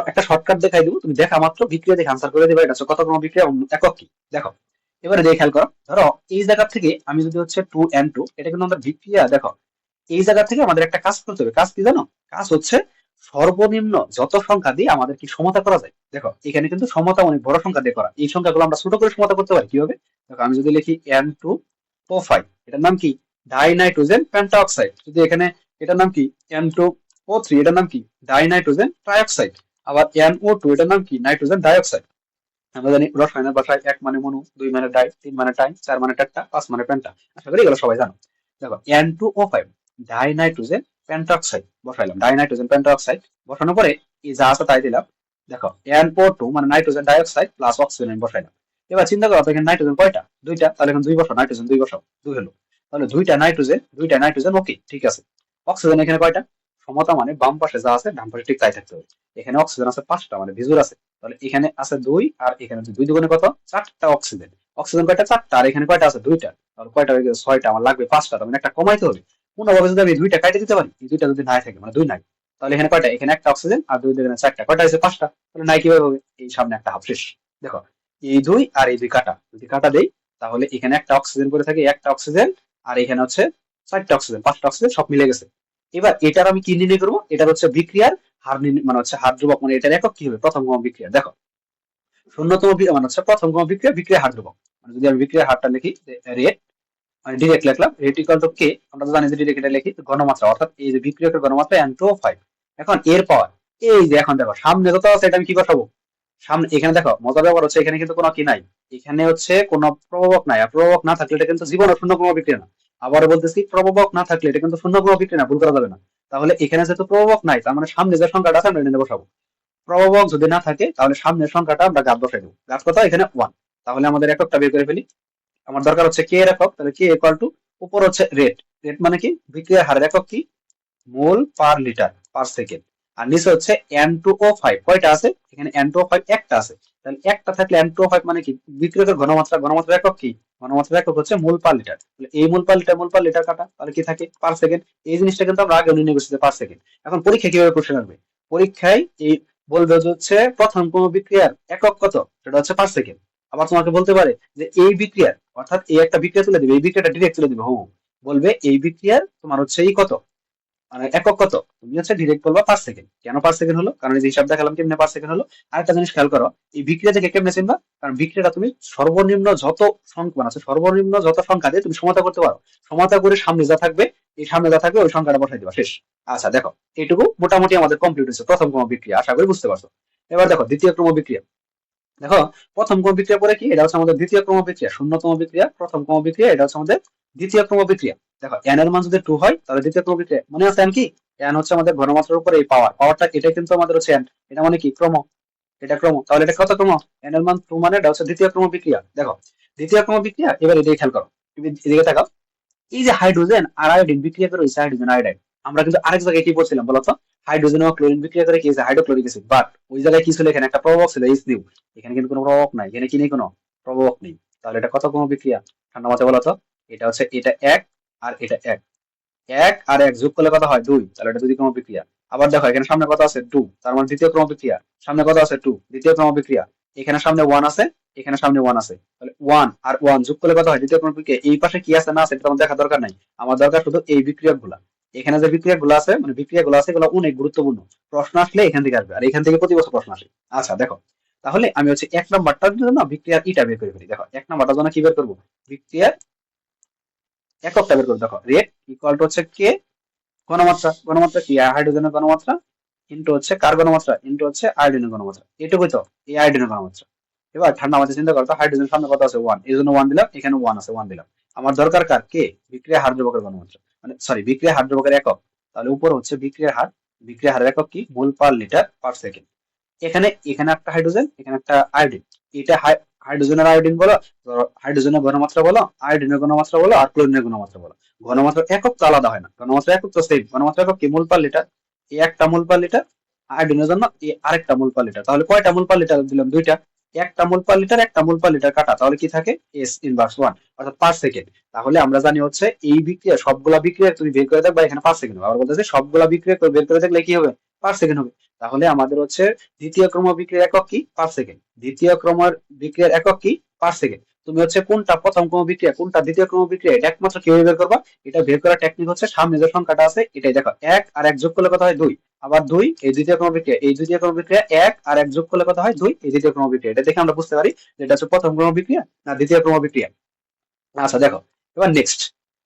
একটা শর্টকাট দেখাই দিব, তুমি দেখা মাত্র বিক্রিয়া দেখে আনসার করে দিবা এটা হচ্ছে কত ক্রম বিক্রিয়া, একক কি। দেখো এবারে দেখে খেয়াল করো, ধরো এই জায়গা থেকে আমি যদি হচ্ছে 2n2, এটা কিন্তু আমাদের বিক্রিয়া। দেখো এই জায়গা থেকে আমাদের একটা কাজ করতে হবে, কাজ কি জানো, কাজ হচ্ছে সর্বনিম্ন যত সংখ্যা দিয়ে আমাদের কি সমতা করা যায়। দেখো এখানে কিন্তু সমতা অনেক বড় সংখ্যা দিয়ে করা, এই সংখ্যাগুলো আমরা ছোট করে সমতা করতে পারি কিভাবে। দেখো আমি যদি লিখি N2O5, এটার নাম কি, ডাই নাইট্রোজেন পেন্টাঅক্সাইড। যদি এখানে এটার নাম কি N2O3, এটার নাম কি, ডাই নাইট্রোজেন ট্রাইঅক্সাইড। আবার NO2, এটার নাম কি, নাইট্রোজেন ডাইঅক্সাইড। আমরা জানি রসায়নের ভাষায় 1 মানে মনু, 2 মানে ডাই, 3 মানে টাই, 4 মানে টেট্টা, 5 মানে পেন্টা। আশা করি এগুলো সবাই জানো। দেখো N2O5 ডাই নাইট্রোজেন পেন্টঅক্সাইড বসাইলাম, ডাইনাইট্রোজেন পেন্টঅক্সাইড বসানোর পরে এই যা আছে তাই দিলাম। দেখো NO2 মানে নাইট্রোজেন ডাইঅক্সাইড প্লাস অক্সিজেন আমি বসাইলাম। এবার চিন্তা করো তো এখানে নাইট্রোজেন কয়টা? দুইটা, তাহলে এখন দুই বসাও, নাইট্রোজেন দুই বসাও, দুই হলো। তাহলে দুইটা নাইট্রোজেন ওকে ঠিক আছে। অক্সিজেন এখানে কয়টা? সমতা মানে বাম পাশে যা আছে ডান পাশে ঠিক তাই থাকতে হবে। এখানে অক্সিজেন আছে 5টা মানে ভিজুর আছে, তাহলে এখানে আছে 2 আর এখানে 2, 2 দুগুণে কত? 4টা অক্সিজেন। অক্সিজেন কয়টা? 4টা। আর এখানে কয়টা আছে? 2টা। তাহলে কয়টা হয়ে গেছে? 6টা। আমার লাগবে 5টা, তার মানে একটা কমাইতে হবে। কোনোভাবে যদি আমি 2টা কাটে দিতে পারি, এই 2টা যদি নাই থাকে মানে 2 নাই, তাহলে এখানে কয়টা? এখানে একটা অক্সিজেন আর 2 এখানে 4টা, কয়টা হয়েছে? 5টা। তাহলে নাই কিভাবে হবে? এই সামনে একটা হাফ শেষ। দেখো এই 2 আর এই 2 কাটা, যদি কাটা দেই তাহলে এখানে একটা অক্সিজেন পড়ে থাকে, একটা অক্সিজেন, আর এখানে হচ্ছে 4টা অক্সিজেন, 5টা অক্সিজেন সব মিলে গেছে। এবার এটার আমি কি নির্ণয় করবো? এটার হচ্ছে বিক্রিয়ার হার মানে হচ্ছে হার ধ্রুবক, মানে এটার একক কি হবে? প্রথম ক্রম বিক্রিয়া। দেখো শূন্যতম মানে হচ্ছে প্রথম ক্রম বিক্রিয়া, বিক্রিয়া হার ধ্রুবক। মানে যদি আমি বিক্রিয়ার হারটা লিখি রেট, মানে ডিরেক্ট লিখলাম রেট ইকুয়াল টু কে, আমরা তো জানি যে ডিরেক্ট এটা লিখি ঘনমাত্রা, অর্থাৎ এই যে বিক্রিয়কের ঘনমাত্রা N2O5। এখন এর পাওয়ার এই যে, এখন দেখো সামনে যত আছে এটা আমি কি বসাবো? সামনে এখানে দেখো মজার ব্যাপার হচ্ছে এখানে কিন্তু কোনো কি নাই, এখানে হচ্ছে কোনো প্রভাবক নাই। আর প্রভাবক না থাকলে এটা কিন্তু জীবন শূন্য ক্রম বিক্রিয়া না। আবার বলতেছি প্রভাবক না থাকলে এটা কিন্তু শূন্য ক্রম বিক্রিয়া না, ভুল করা যাবে না। তাহলে এখানে যেহেতু প্রভাবক নাই, তার মানে সামনে যে সংখ্যাটা আছে আমরা এনে বসাবো। প্রভাবক যদি না থাকে তাহলে সামনের সংখ্যাটা আমরা ঘাত বসাই দেবো। ঘাত কত? এখানে 1। তাহলে আমাদের এককটা বের করে ফেলি। আমার দরকার হচ্ছে কে এর একক, তাহলে কে ইকুয়াল টু উপর হচ্ছে রেট। রেট মানে কি? বিক্রিয়ার হারের একক কি? মোল পার লিটার পার সেকেন্ড। আর নিচে হচ্ছে N2O5 কয়টা আছে? এখানে N2O5 একটা আছে। তাহলে একটা থাকলে N2O5 মানে কি? বিক্রিয়কের ঘনমাত্রা, ঘনমাত্রার একক কি? ঘনমাত্রার একক হচ্ছে মোল পার লিটার। তাহলে এই মোল পার লিটার কাটা, তাহলে কি থাকে? Per second. এই জিনিসটা কিন্তু আমরা আগে নির্ণয় করছি পার সেকেন্ড। এখন পরীক্ষা কিভাবে কোশ্চেন আসবে? পরীক্ষায় এই বলবে যে হচ্ছে প্রথম কোন বিক্রিয়ার একক কত, সেটা হচ্ছে পার সেকেন্ড। আবার তোমাকে বলতে পারে যে এই বিক্রিয়ার, অর্থাৎ এই একটা বিক্রিয়া তুলে দিবে, এই বিক্রিয়াটা ডিরেক্ট তুলে দিবে, বলবে এই বিক্রিয়ার তোমার হচ্ছে এই কত, মানে একক কত, তুমি হচ্ছে ডিরেক্ট বলবা পার সেকেন্ড। কেন পার সেকেন্ড হলো? কারণ এই যে হিসাব দেখালাম কেমনে পার সেকেন্ড হলো। আরেকটা জিনিস খেয়াল করো, এই বিক্রিয়া থেকে কেমনে চিনবা? কারণ বিক্রিয়াটা তুমি সর্বনিম্ন যত সংখ্যা আছে, সর্বনিম্ন যত সংখ্যা দিয়ে তুমি সমাতা করতে পারো, সমাতা করে সামনে যা থাকবে, এই সামনে যা থাকবে ওই সংখ্যাটা বসাই দিবা, শেষ। আচ্ছা দেখো এইটুকু মোটামুটি আমাদের কমপ্লিট হয়েছে প্রথম ক্রম বিক্রিয়া, আশা করি বুঝতে পারছো। এবার দেখো দ্বিতীয় ক্রম বিক্রিয়া। দেখো প্রথম ক্রম বিক্রিয়া পরে কি? এটা হচ্ছে আমাদের দ্বিতীয় ক্রম বিক্রিয়া। শূন্যতম বিক্রিয়া প্রথম ক্রম বিক্রিয়া, এটা হচ্ছে আমাদের দ্বিতীয় ক্রম বিক্রিয়া। দেখো n এর মান যদি 2 হয় তাহলে দ্বিতীয় ক্রম বিক্রিয়া, মনে আছে n কি? n হচ্ছে আমাদের ঘনমাত্রার উপরে এই পাওয়ারটা, এটা কিন্তু আমাদের হচ্ছে n, এটা মানে কি? ক্রম। এটা ক্রম, তাহলে এটা কত ক্রম? n এর মান 2 মানে এটা হচ্ছে দ্বিতীয় ক্রম বিক্রিয়া। দেখো দ্বিতীয় ক্রম বিক্রিয়া, এবার এদিকে খেয়াল করো, তুমি এদিকে তাকাও। এই যে হাইড্রোজেন আর আয়োডিন বিক্রিয়া করে হচ্ছে হাইড্রোজেন আয়োডাইড। আমরা কিন্তু আরেক জায়গায় কি পড়ছিলাম বলতো? হাইড্রোজেন ও ক্লোরিন বিক্রিয়া করে কি হয়েছে? Hydrochloric acid. বাট ওই জায়গায় কি ছিল? এখানে একটা প্রভাবক ছিল এইচ নিউ। এখানে কিন্তু কোনো প্রভাবক নাই, এখানে কি নেই? কোনো প্রভাবক নেই। তাহলে এটা কত ক্রম বিক্রিয়া? ঠান্ডা মাথায় বলো তো। এটা হচ্ছে এটা 1 আর এটা 1, 1 আর 1 যোগ করলে কত হয়? 2। তাহলে এটা দ্বিতীয় ক্রম বিক্রিয়া। আবার দেখো এখানে সামনে কত আছে? 2, তার মানে দ্বিতীয় ক্রম বিক্রিয়া। সামনে কত আছে? 2, দ্বিতীয় ক্রম বিক্রিয়া। এখানে সামনে 1 আছে, এখানে সামনে 1 আছে, তাহলে 1 আর 1 যোগ করলে কত হয়? দ্বিতীয় ক্রম বিক্রিয়া। এই পাশে কি আছে না আছে এটা আমার দেখা দরকার নাই, আমার দরকার শুধু এই বিক্রিয়কগুলা। এখানে যে বিক্রিয়াগুলো আছে, মানে বিক্রিয়াগুলো আছে, এগুলো অনেক গুরুত্বপূর্ণ। প্রশ্ন আসলে এখান থেকে আসবে, আর এখান থেকে প্রতি বছর প্রশ্ন আসে। আচ্ছা দেখো, তাহলে আমি হচ্ছে 1 নাম্বারটার জন্য বিক্রিয়ার ইটা বের করে ফেলি। দেখো 1 নাম্বারটার জন্য কি বের করবো? বিক্রিয়ার এককটা বের করবো। দেখো রেট ইকুয়াল টু হচ্ছে কে, ঘনমাত্রা। ঘনমাত্রা কি? হাইড্রোজেনের ঘনমাত্রা ইন্টু হচ্ছে কার ঘনমাত্রা? ইন্টু হচ্ছে আয়োডিনের ঘনমাত্রা। এটুকুই তো, এই আয়োডিনের ঘনমাত্রা। এবার ঠান্ডা মাথায় চিন্তা করতো, হাইড্রোজেন সামনে কত আছে? 1, এই জন্য 1 দিলাম। এখানে 1 আছে, 1 দিলাম। আমার দরকার কার? কে? বিক্রিয়া হার ধ্রুবকের ঘনমাত্রা, মানে সরি বিক্রিয়া হার ধ্রুবকের একক। তাহলে উপর হচ্ছে বিক্রিয়ার হার, বিক্রিয়া হারের একক কি? মোল পার লিটার পার সেকেন্ড। এখানে এখানে একটা হাইড্রোজেন, এখানে একটা আয়োডিন। এটা হাইড্রোজেনের আয়োডিন বলো, হাইড্রোজেনের ঘনমাত্রা বলো, আয়োডিনের ঘনমাত্রা বলো, আর ক্লোরিনের ঘনমাত্রা বলো, ঘনমাত্রার একক তো আলাদা হয় না, ঘনমাত্রা একক তো সেম। ঘনমাত্রা একক কি? মোল পার লিটার। এই একটা মোল পার লিটার, আয়োডিনের জন্য এই আরেকটা মোল পার লিটার। তাহলে কয়টা মোল পার লিটার দিলাম? দুইটা। একটা মোল পার লিটার, একটা মোল পার লিটার কাটা, তাহলে কি থাকে? এস ইনভার্স 1, অর্থাৎ পার সেকেন্ড। তাহলে আমরা জানি হচ্ছে এই বিক্রিয়া, সবগুলা বিক্রিয়া তুমি বের করে দেখবা এখানে পার সেকেন্ড হবে। আবার বলতেছে সবগুলা বিক্রিয়া বের করে দেখলে কি হবে? পার সেকেন্ড হবে। তাহলে আমাদের হচ্ছে দ্বিতীয় ক্রম বিক্রিয়ার একক কি? Per second. দ্বিতীয় ক্রমের বিক্রিয়ার একক কি? Per second. তুমি হচ্ছে কোনটা প্রথম ক্রম বিক্রিয়া, কোনটা দ্বিতীয় ক্রম বিক্রিয়া, এটা একমাত্র কিভাবে বের করবা? এটা বের করার টেকনিক হচ্ছে সামনে যে সংখ্যাটা আছে এটাই। দেখো 1 আর 1 যোগ করলে কত হয়? 2। আবার 2 এই দ্বিতীয় ক্রম বিক্রিয়া, এই দ্বিতীয় ক্রম বিক্রিয়া 1 আর 1 যোগ করলে কত হয়? 2 এই দ্বিতীয় ক্রম বিক্রিয়া। এটা দেখে আমরা বুঝতে পারি যে এটা হচ্ছে প্রথম ক্রম বিক্রিয়া না দ্বিতীয় ক্রম বিক্রিয়া। আচ্ছা দেখো, এবার নেক্সট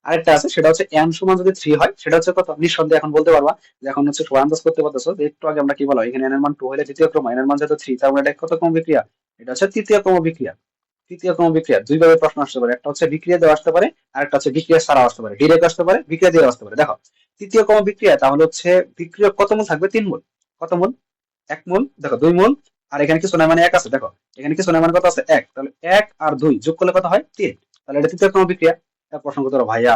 আরেকটা আছে, সেটা হচ্ছে n সমান যদি 3 হয়, সেটা হচ্ছে কত? নিঃসন্দেহে এখন বলতে পারবা যে এখন হচ্ছে সবাই আন্দাজ করতে পারতেছো যে একটু আগে আমরা কি বলা, এখানে n এর মান 2 হলে দ্বিতীয় ক্রম, n এর মান যেহেতু 3, তার মানে এটা কত ক্রম বিক্রিয়া? এটা হচ্ছে তৃতীয় ক্রম বিক্রিয়া। তৃতীয় ক্রম বিক্রিয়া দুই ভাবে প্রশ্ন আসতে পারে, একটা হচ্ছে বিক্রিয়া দিয়ে আসতে পারে, আর একটা হচ্ছে বিক্রিয়া ছাড়াও আসতে পারে, ডিরেক্ট আসতে পারে, বিক্রিয়া দিয়ে আসতে পারে। দেখো তৃতীয় ক্রম বিক্রিয়া, তাহলে হচ্ছে বিক্রিয়ক কত মোল থাকবে? 3 মোল। কত মোল? 1 মোল। দেখো 2 মোল, আর এখানে কিছু নাই মানে 1 আছে। দেখো এখানে কিছু নাই মানে কত আছে? 1। তাহলে 1 আর 2 যোগ করলে কত হয়? 3। তাহলে এটা তৃতীয় ক্রম বিক্রিয়া। তার প্রশ্ন করতে পারো, ভাইয়া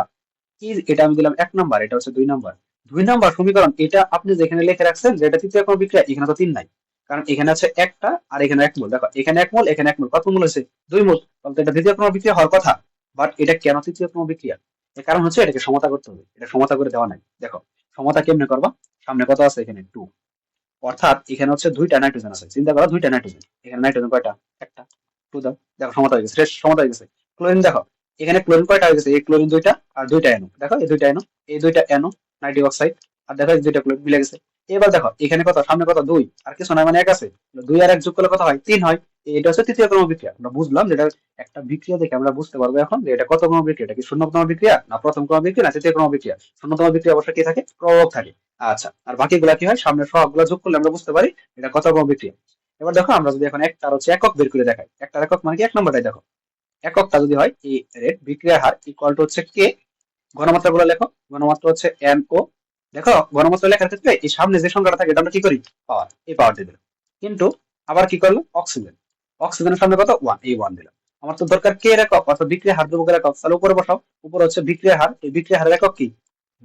কি এটা আমি দিলাম 1 নাম্বার, এটা হচ্ছে 2 নাম্বার। 2 নাম্বার সমীকরণ, এটা আপনি যেখানে লিখে রাখছেন যে এটা তৃতীয় ক্রম বিক্রিয়া, এখানে তো 3 নাই। কারণ এখানে আছে একটা আর এখানে 1 মোল। দেখো এখানে 1 মোল, এখানে 1 মোল, কত মোল হয়েছে? 2 মোল। তাহলে তো এটা দ্বিতীয় ক্রম বিক্রিয়া হওয়ার কথা। বাট এটা কেন তৃতীয় ক্রম বিক্রিয়া? এর কারণ হচ্ছে এটাকে সমতা করতে হবে, এটা সমতা করে দেওয়া নাই। দেখো সমতা কেমনে করবা? সামনে কত আছে? এখানে 2, অর্থাৎ এখানে হচ্ছে 2টা নাইট্রোজেন আছে। চিন্তা করো 2টা নাইট্রোজেন, এখানে নাইট্রোজেন কয়টা? একটা। 2 দাও। দেখো সমতা হয়ে গেছে, শেষ, সমতা হয়ে গেছে। ক্লোরিন দেখো এখানে ক্লোরিন কয়টা হয়ে গেছে? এই ক্লোরিন 2টা আর 2টা এনো। দেখো এই 2টা এনো, এই 2টা এনো নাইট্রিক অক্সাইড, আর দেখো এই 2টা ক্লোরিন মিলে গেছে। এবার দেখো এখানে কত? সামনে কত? 2 আর কিছু নয় মানে 1 আছে। 2 আর 1 যোগ করলে কত হয়? 3 হয়। এটা হচ্ছে তৃতীয় ক্রম বিক্রিয়া। আমরা বুঝলাম যেটা একটা বিক্রিয়া দেখে আমরা বুঝতে পারবো এখন যে এটা কত ক্রম বিক্রিয়া, এটা কি শূন্য ক্রম বিক্রিয়া না প্রথম ক্রম বিক্রিয়া না তৃতীয় ক্রম বিক্রিয়া। শূন্যতম বিক্রিয়া অবশ্যই কি থাকে? প্রভাবক থাকে। আচ্ছা, আর বাকিগুলা কি হয়? সামনের সহগগুলা যোগ করলে আমরা বুঝতে পারি এটা কত ক্রম বিক্রিয়া। এবার দেখো আমরা যদি এখন একটার হচ্ছে একক বের করে দেখাই, একটার একক মানে কি? 1 নম্বরটাই দেখো, এককটা যদি হয় এই রেট বিক্রিয়ার হার ইকুয়াল টু হচ্ছে কে। ঘনমাত্রা গুলো লেখো, ঘনমাত্রা হচ্ছে এন ও। দেখো ঘনমাত্রা লেখার ক্ষেত্রে এই সামনে যে সংখ্যাটা থাকে এটা আমরা কি করি? পাওয়ার, এই পাওয়ার দিয়ে দিলাম। কিন্তু আবার কি করলো? অক্সিজেন, অক্সিজেনের সামনে কত? 1, এই 1 দিলাম। আমার তো দরকার কে এর একক, অর্থাৎ বিক্রিয়া হার ধ্রুবকের একক। তাহলে উপরে বসাও, উপরে হচ্ছে বিক্রিয়া হার, এই বিক্রিয়া হারের একক কি?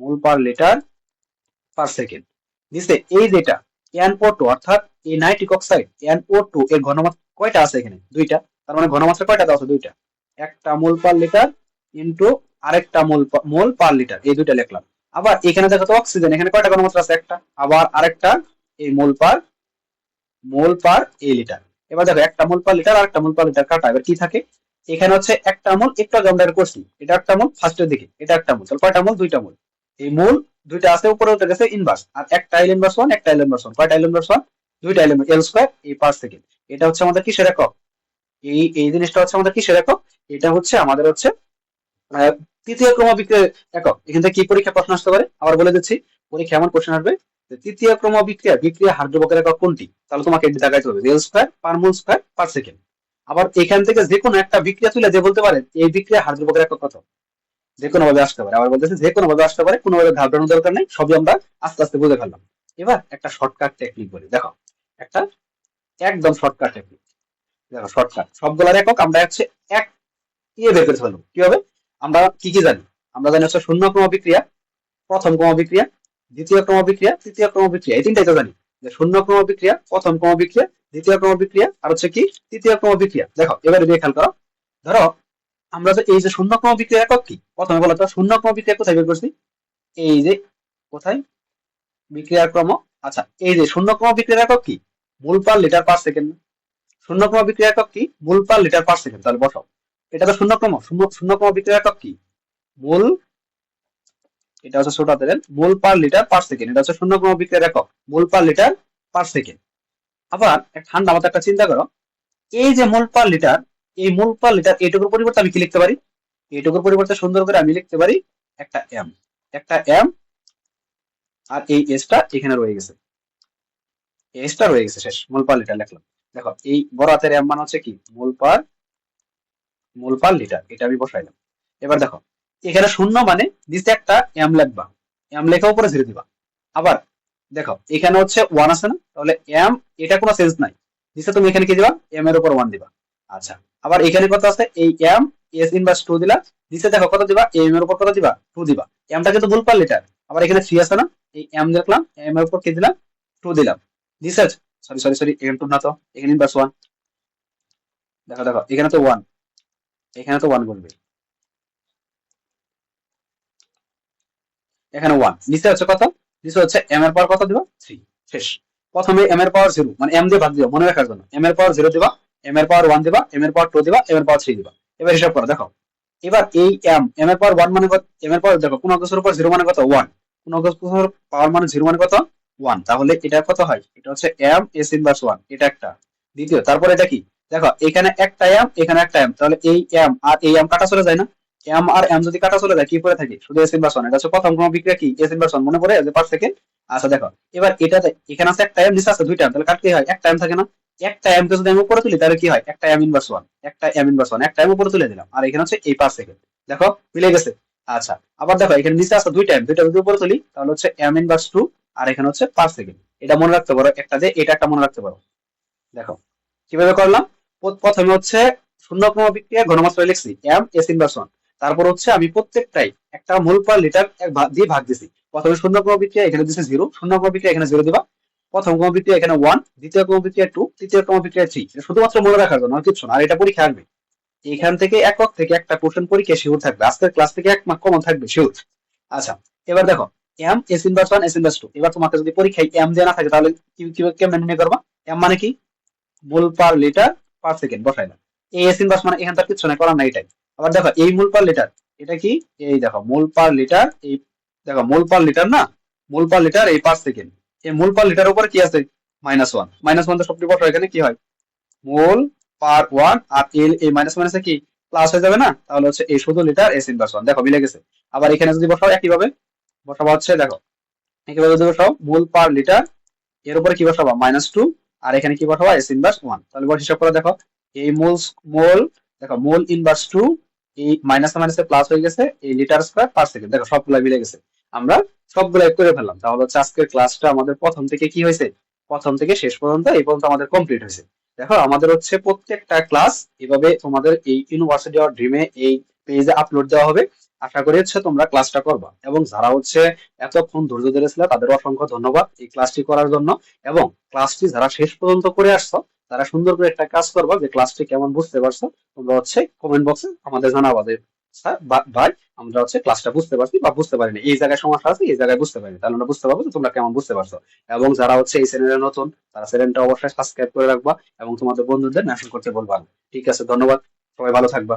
মোল পার লিটার পার সেকেন্ড। নিচে এই যেটা NO2, অর্থাৎ এই নাইট্রিক অক্সাইড NO2 এর ঘনমাত্রা কয়টা আছে? এখানে 2টা। তার মানে ঘনমাত্রা কয়টা দেওয়া আছে? 2টা। একটা মোল পার লিটার ইনটু আরেকটা মোল পার লিটার, এই 2টা লিখলাম। আবার এখানে দেখো তো অক্সিজেন, এখানে কয়টা ঘনমাত্রা আছে? একটা। আবার আরেকটা এই মোল পার এ লিটার। এবার দেখো একটা মোল পার লিটার আর একটা মোল পার লিটার কাটা, এবার কি থাকে? এখানে হচ্ছে একটা মোল, একটু আগে আমরা এটা করছি, এটা একটা মোল ফার্স্টের দিকে, এটা একটা মোল। তাহলে কয়টা মোল? 2টা মোল। এই মোল 2টা আছে, উপরে উঠে গেছে ইনভার্স, আর একটা এল ইনভার্স 1, একটা এল ইনভার্স 1। কয়টা এল ইনভার্স 1? 2টা এল এল স্কয়ার এই পার সেকেন্ড। এটা হচ্ছে আমাদের কিসের একক? এই জিনিসটা হচ্ছে আমাদের কিসের একক? এটা হচ্ছে আমাদের হচ্ছে আহ, তৃতীয় ক্রম বিক্রিয়ার একক। এখান থেকে কি পরীক্ষা প্রশ্ন আসতে পারে? আবার বলে দিচ্ছি, পরীক্ষা এমন কোশ্চেন আসবে যে তৃতীয় ক্রম বিক্রিয়া হার ধ্রুবকের একক কোনটি? তাহলে তোমাকে এটি দেখাইতে হবে, রেল স্কয়ার পার মোল স্কয়ার পার সেকেন্ড। আবার এখান থেকে যে কোনো একটা বিক্রিয়া তুলে যে বলতে পারে এই বিক্রিয়া হার ধ্রুবকের একক কত? যে কোনো ভাবে আসতে পারে। আবার বলতেছে যে কোনো ভাবে আসতে পারে, কোনো ভাবে ঘাবড়ানোর দরকার নেই, সবই আমরা আস্তে আস্তে বুঝে ফেললাম। এবার একটা শর্টকাট টেকনিক বলি, দেখো একটা একদম শর্টকাট টেকনিক। দেখো শর্টকাট সবগুলার একক আমরা হচ্ছে এক বের করে ফেলবো। কি হবে? আমরা কি কি জানি? আমরা জানি হচ্ছে শূন্য ক্রম বিক্রিয়া, প্রথম ক্রম বিক্রিয়া, দ্বিতীয় ক্রম বিক্রিয়া, তৃতীয় ক্রম বিক্রিয়া, এই তিনটাই তো জানি। যে শূন্য ক্রম বিক্রিয়া, প্রথম ক্রম বিক্রিয়া, দ্বিতীয় ক্রম বিক্রিয়া, আর হচ্ছে কি তৃতীয় ক্রম বিক্রিয়া। দেখো এবারে দিয়ে খেয়াল করো, ধরো আমরা যে এই যে শূন্য ক্রম বিক্রিয়া একক কি? প্রথমে বলো তো শূন্য ক্রম বিক্রিয়া কোথায় বের করছি? এই যে কোথায় বিক্রিয়ার ক্রম। আচ্ছা, এই যে শূন্য ক্রম বিক্রিয়ার একক কি? মোল পার লিটার পার সেকেন্ড। শূন্য ক্রম বিক্রিয়া একক কি? মোল পার লিটার পার সেকেন্ড। তাহলে বসাও, এটা তো শূন্য ক্রম। শূন্য ক্রম বিক্রিয়া একক কি? মোল, এটা হচ্ছে ছোট হাতের এল, মোল পার লিটার পার সেকেন্ড। এটা হচ্ছে শূন্য ক্রম বিক্রিয়ার একক, mole per litre per second. আবার ঠান্ডা মাথায় একটা চিন্তা করো, এই যে মোল পার লিটার, এই মোল পার লিটার এইটুকুর পরিবর্তে আমি কি লিখতে পারি? এইটুকুর পরিবর্তে সুন্দর করে আমি লিখতে পারি একটা এম, একটা এম, আর এই এসটা এখানে রয়ে গেছে, এসটা রয়ে গেছে, শেষ। মোল পার লিটার লিখলাম। দেখো এই বড় হাতের এম মান হচ্ছে কি? মোল পার লিটার, এটা আমি বসাইলাম। এবার দেখো এখানে শূন্য মানে নিচে একটা এম লিখবা, এম লেখা উপরে ঝেড়ে দিবা। আবার দেখো এখানে হচ্ছে 1 আছে না? তাহলে এম, এটা কোনো সেন্স নাই, নিচে তুমি এখানে কি দিবা? এম এর উপর 1 দিবা। আচ্ছা, আবার এখানে কত আছে? এই এম, এস ইনভার্স 2 দিলা। নিচে দেখো কত দিবা? এম এর উপর কত দিবা? 2 দিবা। এমটা কিন্তু মোল পার লিটার। আবার এখানে 3 আছে না? এই এম দেখলাম, এম এর উপর কি দিলাম? 2 দিলাম। নিচে সরি সরি সরি, এখানে 2 না, তো এখানে ইনভার্স 1। দেখো দেখো এখানে তো 1, এখানে তো 1 বলবে, এখানে 1। নিচে হচ্ছে কত? নিচে হচ্ছে এম এর পাওয়ার কত দিবা? 3। শেষ। প্রথমে এম এর পাওয়ার 0, মানে এম দিয়ে ভাগ দিবা মনে রাখার জন্য। এম এর পাওয়ার 0 দিবা, এম এর পাওয়ার 1 দিবা, এম এর পাওয়ার 2 দিবা, এম এর পাওয়ার 3 দিবা। এবার হিসাব করো, দেখো এবার এই এম, এম এর পাওয়ার 1 মানে কত? এম এর পাওয়ার দেখো কোন কিছুর উপর 0 মানে কত? 1। কোন কিছুর পাওয়ার মানে 0 মানে কত? 1। তাহলে এটা কত হয়? এটা হচ্ছে এম এস ইনভার্স 1, এটা একটা। দ্বিতীয়, তারপর এটা কি? দেখো এখানে একটা এম, এখানে একটা এম, তাহলে এই এম আর এই এম কাটা চলে যায় না? এম আর এম যদি কাটা চলে যায় কি পড়ে থাকে? শুধু এস ইনভার্স 1। এটা হচ্ছে প্রথম ক্রম বিক্রিয়া কি? এস ইনভার্স 1 মনে পড়ে যে পার সেকেন্ড। আচ্ছা দেখো এবার এটাতে এখানে আছে একটা এম, নিচে আছে 2টা এম, তাহলে কাটতে হয় একটা এম থাকে না? একটা এম কে যদি আমি উপরে তুলি তাহলে কি হয়? একটা এম ইনভার্স 1, একটা এম ইনভার্স 1, একটা এম উপরে তুলে দিলাম, আর এখানে হচ্ছে এই পার সেকেন্ড। দেখো মিলে গেছে। আচ্ছা, আবার দেখো এখানে নিচে আছে দুইটা যদি উপরে তুলি তাহলে হচ্ছে এম ইনভার্স টু, আর এখানে হচ্ছে পার সেকেন্ড। এটা মনে রাখতে পারো একটা, যে এটা একটা মনে রাখতে পারো। দেখো কিভাবে করলাম। প্রথমে হচ্ছে শূন্যক্রম বিক্রিয়া ঘনমাত্রা লিখছি এম এস ইনভার্স ওয়ান। তারপর হচ্ছে আমি প্রত্যেকটাই একটা মোল পার লিটার দিয়ে ভাগ দিছি। প্রথমে শূন্যক্রম বিক্রিয়া এখানে দিছে জিরো, শূন্যক্রম বিক্রিয়া এখানে জিরো দিবা, প্রথম ক্রম বিক্রিয়া এখানে ওয়ান, দ্বিতীয় ক্রম বিক্রিয়া টু, তৃতীয় ক্রম বিক্রিয়া থ্রি। এটা শুধুমাত্র মনে রাখার জন্য, আর কিছু না। আর এটা পরীক্ষা আসবে এখান থেকে, একক থেকে একটা কোশ্চেন পরীক্ষা শিওর থাকবে, আজকের ক্লাস থেকে এক মার্ক কমন থাকবে শিওর। আচ্ছা, এবার দেখো M S inverse one S inverse two. এবার তোমাকে যদি পরীক্ষায় এম দেওয়া না থাকে তাহলে কিভাবে কেমনে নির্ণয় করবা? এম মানে কি? মোল পার লিটার পার সেকেন্ড বসাইলাম। এই এস ইনভার্স মানে এখান থেকে কিছু নাই, করার নাই এটাই। আবার দেখো এই মোল পার লিটার, এটা কি? এই দেখো মোল পার লিটার, এই দেখো মোল পার লিটার না, মোল পার লিটার এই পার সেকেন্ড। এই মোল পার লিটার উপরে কি আছে? Minus one. মাইনাস ওয়ান তো সবটি বসো, এখানে কি হয়? মোল পার ওয়ান, আর এল এই মাইনাস মাইনাসে কি প্লাস হয়ে যাবে না? তাহলে হচ্ছে এই শুধু লিটার এস ইনভার্স ওয়ান। দেখো মিলে গেছে। আবার এখানে যদি বসাও একইভাবে বসাবো হচ্ছে, দেখো একইভাবে যদি বসাও মোল পার লিটার, এর উপরে কি বসাবা? মাইনাস টু, আর এখানে কি বসাবা? S inverse one. তাহলে বল হিসাব করে দেখো, এই মোল, দেখো মোল ইনভার্স টু, এই মাইনাস মাইনাসে প্লাস হয়ে গেছে, এই লিটার স্কয়ার পার সেকেন্ড। দেখো সবগুলা মিলে গেছে, আমরা সবগুলাই করে ফেললাম। তাহলে হচ্ছে আজকের ক্লাসটা আমাদের প্রথম থেকে কি হয়েছে, প্রথম থেকে শেষ পর্যন্ত এই পর্যন্ত আমাদের কমপ্লিট হয়েছে। দেখো আমাদের হচ্ছে প্রত্যেকটা ক্লাস এভাবে তোমাদের এই ইউনিভার্সিটি অফ ড্রিমে এই পেজে আপলোড দেওয়া হবে। আশা করি হচ্ছে তোমরা ক্লাসটা করবা, এবং যারা হচ্ছে এতক্ষণ ধৈর্য ধরেছিল তাদের অসংখ্য ধন্যবাদ এই ক্লাসটি করার জন্য। এবং ক্লাসটি যারা শেষ পর্যন্ত করে আসছো তারা সুন্দর করে একটা কাজ করবা, যে ক্লাসটি কেমন বুঝতে পারছো তোমরা হচ্ছে কমেন্ট বক্সে আমাদের জানাবা যে স্যার ভাই আমরা হচ্ছে ক্লাসটা বুঝতে পারছি বা বুঝতে পারিনি, এই জায়গায় সমস্যা আছে, এই জায়গায় বুঝতে পারিনি। তাহলে আমরা বুঝতে পারবো যে তোমরা কেমন বুঝতে পারছো। এবং যারা হচ্ছে এই চ্যানেলে নতুন তারা চ্যানেলটা অবশ্যই সাবস্ক্রাইব করে রাখবা এবং তোমাদের বন্ধুদের মেনশন করতে বলবা। ঠিক আছে, ধন্যবাদ, সবাই ভালো থাকবা।